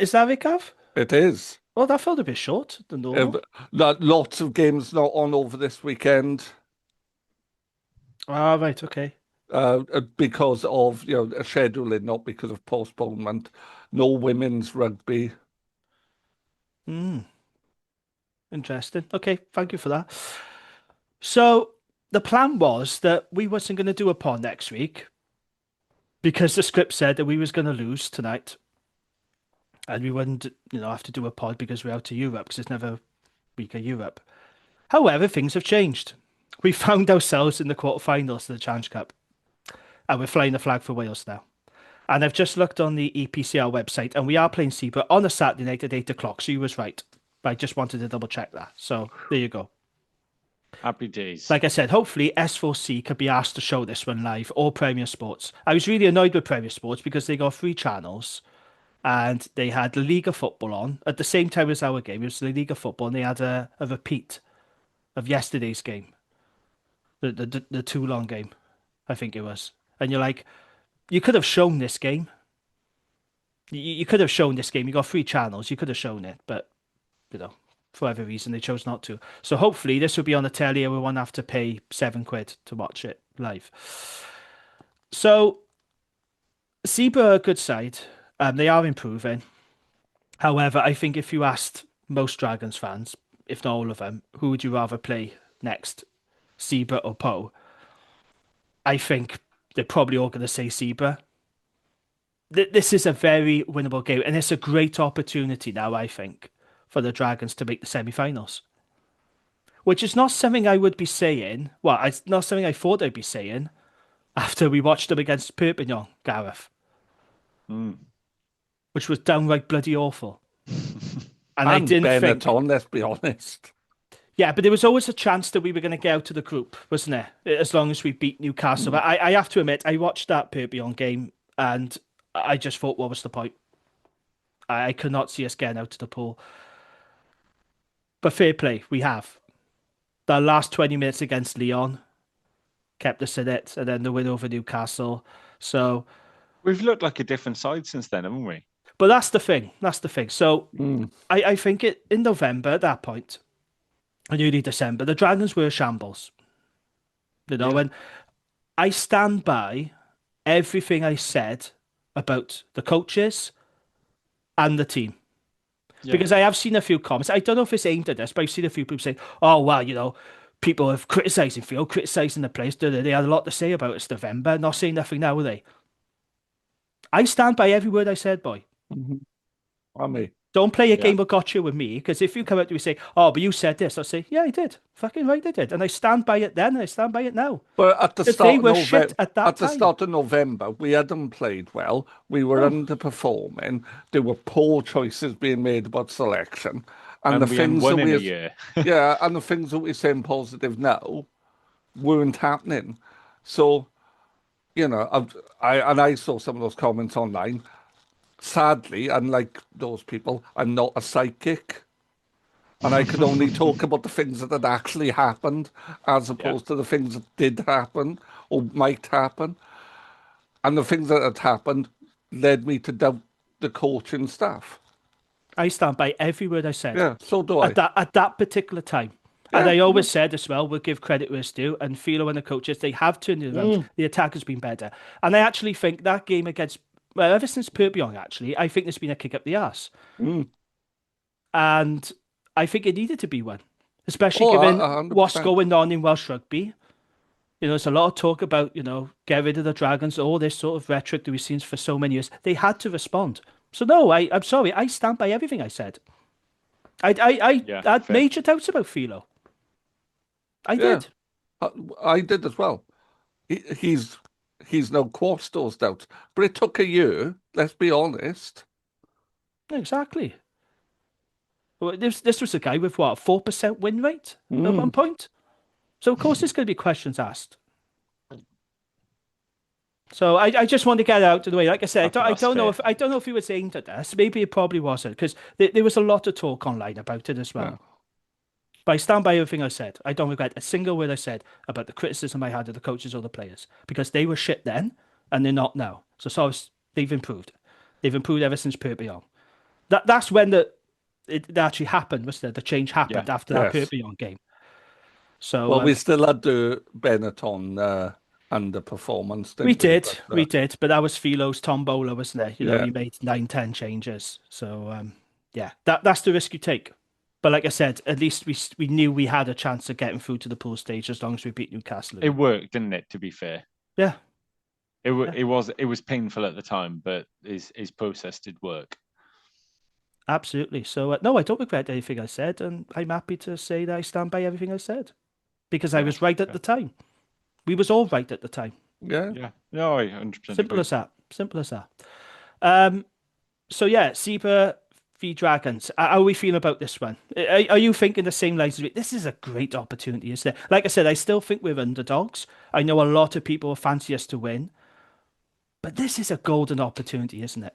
Is that it, Gav? It is. Well, that felt a bit short than normal. Lots of games not on over this weekend. Ah, right, okay. Because of scheduling, not because of postponement. No women's rugby. Interesting. Okay, thank you for that. So the plan was that we wasn't going to do a pod next week because the script said that we was going to lose tonight. And we wouldn't, have to do a pod because we're out of Europe, because it's never week of Europe. However, things have changed. We found ourselves in the quarterfinals of the Challenge Cup. and we're flying the flag for Wales now. And I've just looked on the EPCR website, and we are playing Seabrook on a Saturday night at 8 o'clock. So you was right. But I just wanted to double check that. So there you go. Happy days. Like I said, hopefully S4C could be asked to show this one live, or Premier Sports. I was really annoyed with Premier Sports because they got 3 channels and they had La Liga football on at the same time as our game. It was La Liga football, and they had a repeat of yesterday's game, the Toulon game, I think it was. And you're like, you could have shown this game. You could have shown this game. You got 3 channels. You could have shown it, but for whatever reason, they chose not to. So hopefully this will be on the telly and we won't have to pay £7 to watch it live. So Zebra are a good side. They are improving. However, I think if you asked most Dragons fans, if not all of them, who would you rather play next, Zebra or Poe? I think they're probably all going to say Zebra. This is a very winnable game, and it's a great opportunity now, I think, for the Dragons to make the semi-finals. Which is not something I would be saying. Well, it's not something I thought I'd be saying after we watched them against Perpignan, Gareth. Which was downright bloody awful. And I didn't Benetton, let's be honest. Yeah, but there was always a chance that we were going to get out of the group, wasn't there? As long as we beat Newcastle. But I have to admit, I watched that Perpignan game and I just thought, what was the point? I could not see us getting out of the pool. But fair play, we have. The last 20 minutes against Lyon kept us in it, and then the win over Newcastle. So we've looked like a different side since then, haven't we? But that's the thing. So I think in November at that point, and early December, the Dragons were shambles. And I stand by everything I said about the coaches and the team. Yeah. Because I have seen a few comments. I don't know if it's aimed at this, but I've seen a few people saying, oh, well, people have criticising Phil, criticising the players. They had a lot to say about us November. Not saying nothing now, are they? I stand by every word I said, boy. I mean, don't play a game of gotcha with me, because if you come out to me and say, oh, but you said this, I'll say, yeah, I did. Fucking right, I did. And I stand by it then, and I stand by it now. But at the start of November, we hadn't played well. We were underperforming. There were poor choices being made about selection. And the things that and the things that we're saying positive now weren't happening. So, I saw some of those comments online. Sadly, unlike those people, I'm not a psychic. And I could only talk about the things that had actually happened as opposed to the things that did happen or might happen. And the things that had happened led me to doubt the coaching staff. I stand by every word I said. Yeah, so do I. At that particular time. Yeah. And I always said as well, we'll give credit where it's due. And Philo and the coaches, they have turned it around. The attack has been better. And I actually think that game against... Well, ever since Perpignan, actually, I think there's been a kick up the arse. And I think it needed to be one, especially given 100%. What's going on in Welsh rugby. There's a lot of talk about, get rid of the Dragons, all this sort of rhetoric that we've seen for so many years. They had to respond. So no, I'm sorry, I stand by everything I said. I had major doubts about Philo. I did. I did as well. He's now quashed those doubts. But it took a year, let's be honest. Exactly. Well, this was a guy with, 4% win rate at one point? So, of course, there's going to be questions asked. So, I just want to get out of the way. Like I said, I don't know if he was aimed at this. Maybe it probably wasn't, because there was a lot of talk online about it as well. Yeah. But I stand by everything I said. I don't regret a single word I said about the criticism I had of the coaches or the players, because they were shit then and they're not now. So they've improved. They've improved ever since Perpignan. That's when it actually happened, wasn't it? The change happened after that Perpignan game. So we still had the Benetton underperformance. We did, but that was Philo's tombola, wasn't it? He made 9-10 changes. So that's the risk you take. But like I said, at least we knew we had a chance of getting through to the pool stage as long as we beat Newcastle. It worked, didn't it? To be fair, yeah. It was painful at the time, but his process did work. Absolutely. So no, I don't regret anything I said, and I'm happy to say that I stand by everything I said because I was right at the time. We was all right at the time. Yeah. Yeah. No, I 100% Simple agree. as that. Simple as that. So yeah, Zebra v Dragons. How are we feeling about this one? Are you thinking the same lines as me? This is a great opportunity, isn't it? Like I said, I still think we're underdogs. I know a lot of people fancy us to win, but this is a golden opportunity, isn't it?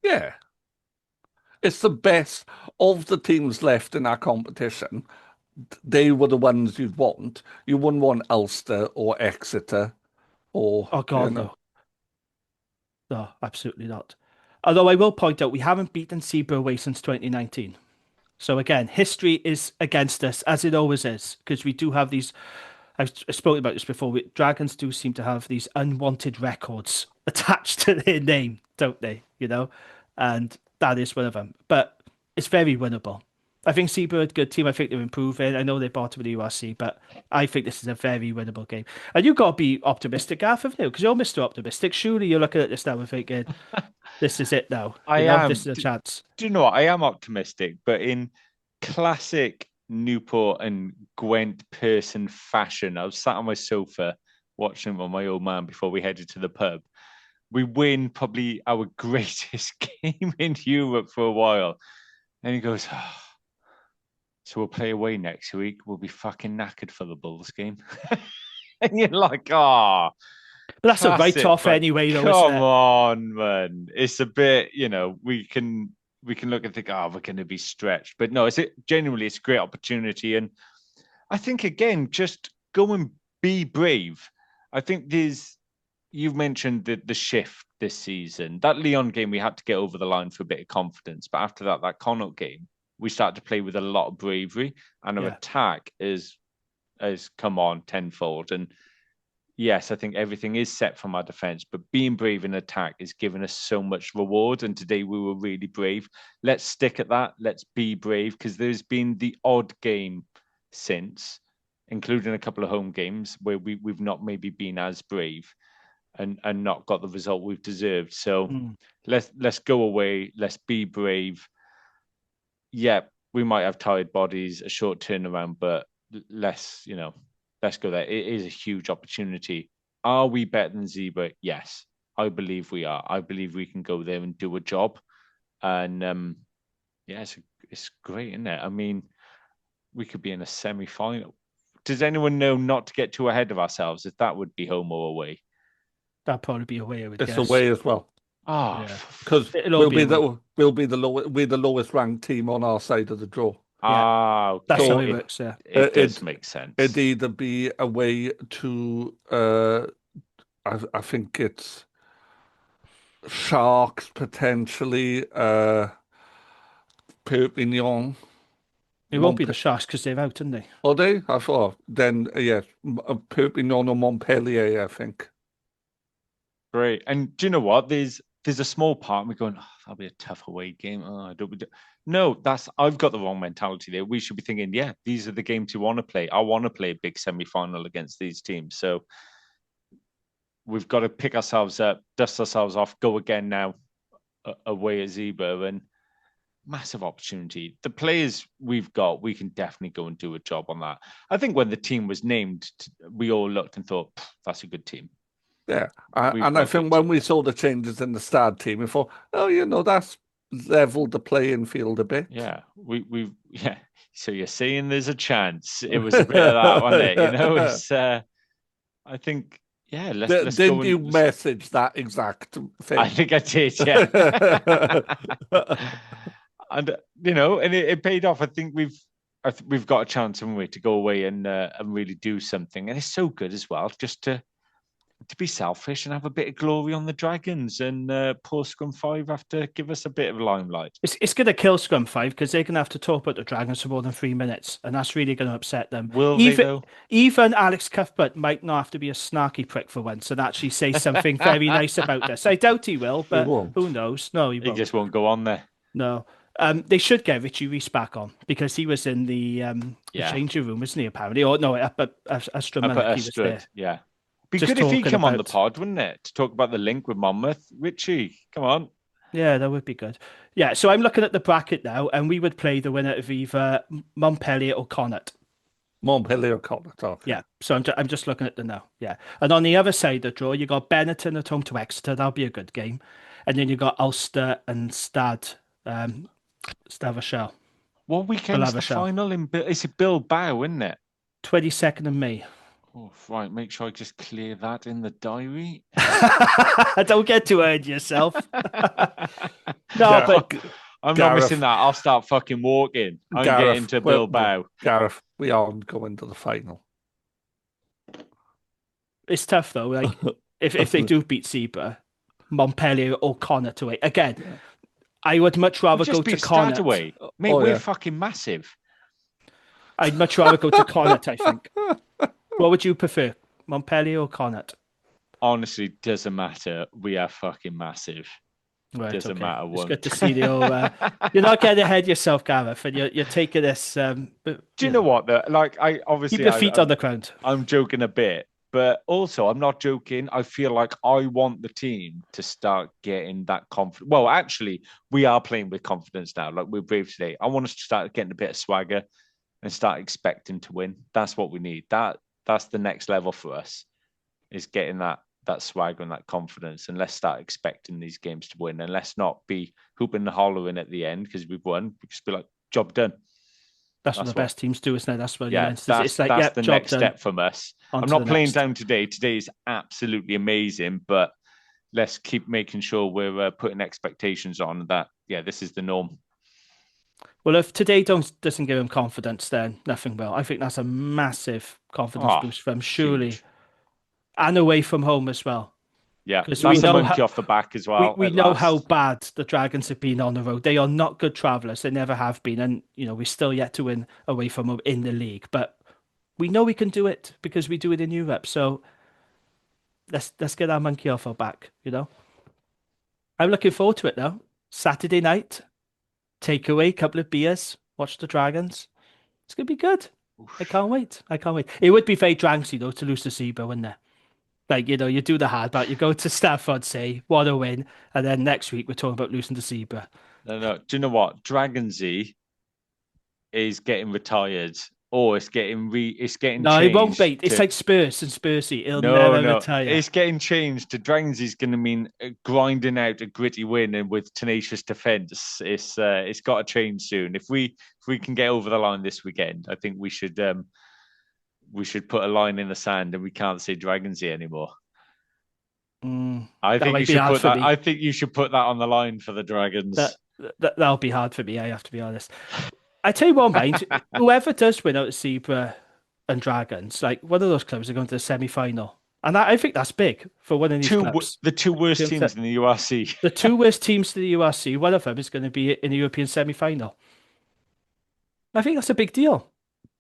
Yeah. It's the best of the teams left in our competition. They were the ones you'd want. You wouldn't want Ulster or Exeter or, Oh God, no. No, absolutely not. Although I will point out we haven't beaten Zebra away since 2019. So again, history is against us, as it always is, because we do have these. I've spoken about this before. Dragons do seem to have these unwanted records attached to their name, don't they? And that is one of them. But it's very winnable. I think Zebra are a good team. I think they're improving. I know they're bottom of the URC, but I think this is a very winnable game. And you've got to be optimistic, Gav, haven't you? Because you're Mr. Optimistic. Surely you're looking at this now and thinking, this is it now. I am. This is a chance. Do you know what? I am optimistic, but in classic Newport and Gwent person fashion, I was sat on my sofa watching with my old man before we headed to the pub. We win probably our greatest game in Europe for a while. And he goes, oh, so we'll play away next week. We'll be fucking knackered for the Bulls game. And you're like, oh. But that's a write-off anyway, though, isn't it? Come on, man. It's a bit, we can look and think, oh, we're going to be stretched. But no, genuinely, it's a great opportunity. And I think, again, just go and be brave. I think you've mentioned the shift this season. That Lyon game, we had to get over the line for a bit of confidence. But after that Connacht game, we started to play with a lot of bravery. And our attack has come on tenfold. And yes, I think everything is set from our defence, but being brave in attack is giving us so much reward. And today we were really brave. Let's stick at that. Let's be brave, because there's been the odd game since, including a couple of home games, where we've not maybe been as brave and not got the result we've deserved. So let's go away. Let's be brave. Yeah, we might have tired bodies, a short turnaround, but let's go there. It is a huge opportunity. Are we better than Zebra? Yes, I believe we are. I believe we can go there and do a job. And it's great, isn't it? I mean, we could be in a semi-final. Does anyone know not to get too ahead of ourselves, if that would be home or away? That'd probably be away, I would guess. It's away as well. Because we'll be the lowest ranked team on our side of the draw. Okay. That's how it works. Yeah, it does make sense. It'd either be away to I think it's Sharks potentially, Perpignan. It won't be the Sharks because they're out, aren't they? Are they? I thought then yes, Perpignan or Montpellier, I think. Great. And do you know what? There's a small part of me going, oh, that'll be a tough away game. Oh, No, I've got the wrong mentality there. We should be thinking, yeah, these are the games you want to play. I want to play a big semi-final against these teams. So we've got to pick ourselves up, dust ourselves off, go again now away at Zebra, and massive opportunity. The players we've got, we can definitely go and do a job on that. I think when the team was named, we all looked and thought, that's a good team. Yeah, and I think when we saw the changes in the Stade team, we thought, that's leveled the playing field a bit. Yeah, yeah. So you're saying there's a chance? It was a bit of that, wasn't it? It's. I think, yeah. Let's didn't you message that exact thing? I think I did. Yeah. And and it paid off. I think we've got a chance, haven't we, to go away and really do something. And it's so good as well, just to be selfish and have a bit of glory on the Dragons, and poor Scrum 5 have to give us a bit of limelight. It's going to kill Scrum 5 because they're going to have to talk about the Dragons for more than 3 minutes, and that's really going to upset them. They, though? Even Alex Cuthbert might not have to be a snarky prick for once and actually say something very nice about this. I doubt he will, but who knows? No, he won't. He just won't go on there. No. They should get Richie Reese back on because he was in the changing room, wasn't he, apparently? Or no, up at Astrum. He was there. Yeah. Be good if he come on the pod, wouldn't it? To talk about the link with Monmouth. Richie, come on. Yeah, that would be good. Yeah, so I'm looking at the bracket now, and we would play the winner of either Montpellier or Connacht. Montpellier or Connacht. Okay. Yeah, so I'm just looking at them now. Yeah, and on the other side of the draw, you got Benetton at home to Exeter. That'll be a good game, and then you got Ulster and Stavishell. What weekend's the Lavishelle. final in? It's a Bilbao, isn't it? 22nd of May. Oh, right. Make sure I just clear that in the diary. Don't get too hard yourself. No, Yeah. but I'm Gareth. not missing that. I'll start fucking walking. I'm Gareth, getting to well, Bilbao. Gareth, we aren't going to the final. it's tough though. Like if they do beat Zebra, Montpellier or Connacht away again. I would much rather Just go to beat Stade Connacht. away. Mate, Oh, we're yeah. fucking massive. I'd much rather go to Connacht, I think. What would you prefer, Montpellier or Connacht? Honestly, doesn't matter. We are fucking massive. Right, Doesn't matter It's one. good to see you. You're not getting ahead of yourself, Gareth, and you're taking this. But, Do you know what? I obviously keep your feet on the ground. I'm joking a bit, but also I'm not joking. I feel like I want the team to start getting that confidence. Well, actually, we are playing with confidence now. Like we're brave today. I want us to start getting a bit of swagger and start expecting to win. That's what we need. That's the next level for us, is getting that swagger and that confidence. And let's start expecting these games to win. And let's not be hooping and hollering at the end because we've won. We just be like, job done. That's what the best teams do, isn't it? That's what Yeah, that's the next step from us. I'm not playing down today. Today is absolutely amazing, but let's keep making sure we're putting expectations on that. Yeah, this is the norm. Well, if today doesn't give him confidence, then nothing will. I think that's a massive confidence boost for him, surely. Huge. And away from home as well. Yeah, because that's a monkey off the back as well. We know how bad the Dragons have been on the road. They are not good travellers. They never have been. And, we're still yet to win away from home in the league. But we know we can do it because we do it in Europe. So let's get our monkey off our back, I'm looking forward to it now. Saturday night, takeaway, couple of beers, watch the Dragons. It's going to be good. Oof. I can't wait. It would be very Dragsy, though, to lose to Zebra, wouldn't it? Like, you do the hard part. You go to Stade Français, what a win. And then next week, we're talking about losing to Zebra. No. Do you know what? Dragonsy is getting retired. Or it's getting No, changed. It won't be. It's like Spurs and Spursy. It'll never retire. It's getting changed to Dragonsy's going to mean grinding out a gritty win and with tenacious defence. It's got to change soon. If we can get over the line this weekend, I think we should put a line in the sand and we can't say Dragonsy anymore. I think you should put that on the line for the Dragons. That'll be hard for me. I have to be honest. I tell you what, mate, whoever does win out of Zebra and Dragons, like one of those clubs are going to the semi-final. And I think that's big for one of these clubs. The two worst teams in the URC. The two worst teams in the URC, one of them is going to be in the European semi-final. I think that's a big deal.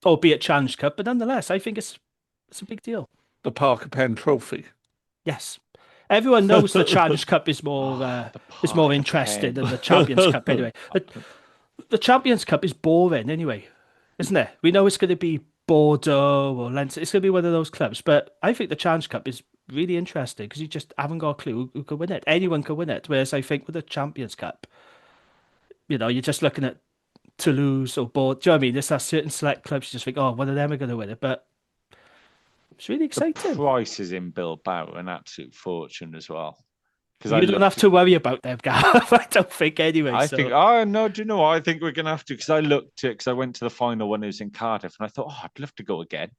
Albeit Challenge Cup, but nonetheless, I think it's a big deal. The Parker Pen Trophy. Yes. Everyone knows the Challenge Cup is more interesting than the Champions Cup anyway. The Champions Cup is boring anyway, isn't it? We know it's going to be Bordeaux or Leinster. It's going to be one of those clubs. But I think the Challenge Cup is really interesting because you just haven't got a clue who could win it. Anyone could win it. Whereas I think with the Champions Cup, you're just looking at Toulouse or Bordeaux. Do you know what I mean? There's that certain select clubs you just think, oh, one of them are going to win it. But it's really exciting. The prices in Bilbao are an absolute fortune as well. You don't have to worry about them, Gav. I don't think anyway. No, do you know what? I think we're going to have to, because I went to the final when it was in Cardiff and I thought, I'd love to go again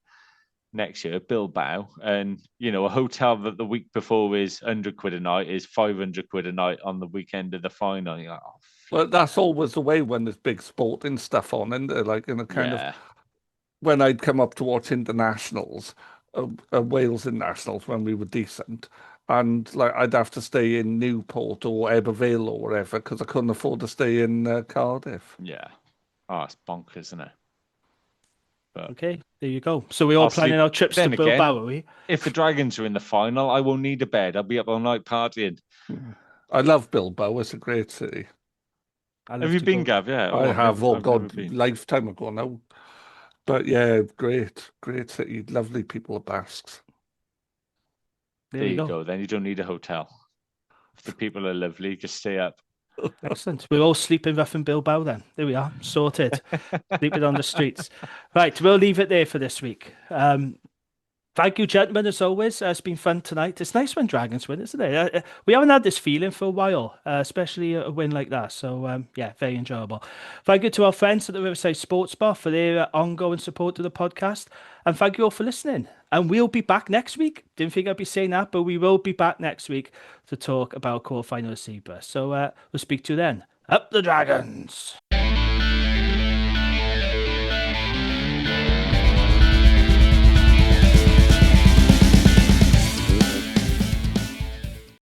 next year, Bilbao. And, a hotel that the week before is £100 a night is £500 a night on the weekend of the final. You're like, well, that's always the way when there's big sporting stuff on, and like in a kind of when I'd come up to watch internationals, Wales internationals when we were decent. And like I'd have to stay in Newport or Eberville or wherever because I couldn't afford to stay in Cardiff. Yeah. Oh, it's bonkers, isn't it? But okay, there you go. So we're all planning our trips to Bilbao, are we? If the Dragons are in the final, I won't need a bed. I'll be up all night partying. I love Bilbao. It's a great city. Have you been, Gav? Yeah. I have. Oh, God, lifetime ago now. But yeah, great city. Lovely people, the Basques. There you go. Then you don't need a hotel. If the people are lovely, just stay up. Excellent. We're all sleeping rough in Bilbao then. There we are. Sorted. Sleeping on the streets. Right, we'll leave it there for this week. Thank you, gentlemen, as always. It's been fun tonight. It's nice when Dragons win, isn't it? We haven't had this feeling for a while, especially a win like that. So, yeah, very enjoyable. Thank you to our friends at the Riverside Sports Bar for their ongoing support to the podcast. And thank you all for listening. And we'll be back next week. Didn't think I'd be saying that, but we will be back next week to talk about quarterfinal of Zebra. So, we'll speak to you then. Up the Dragons!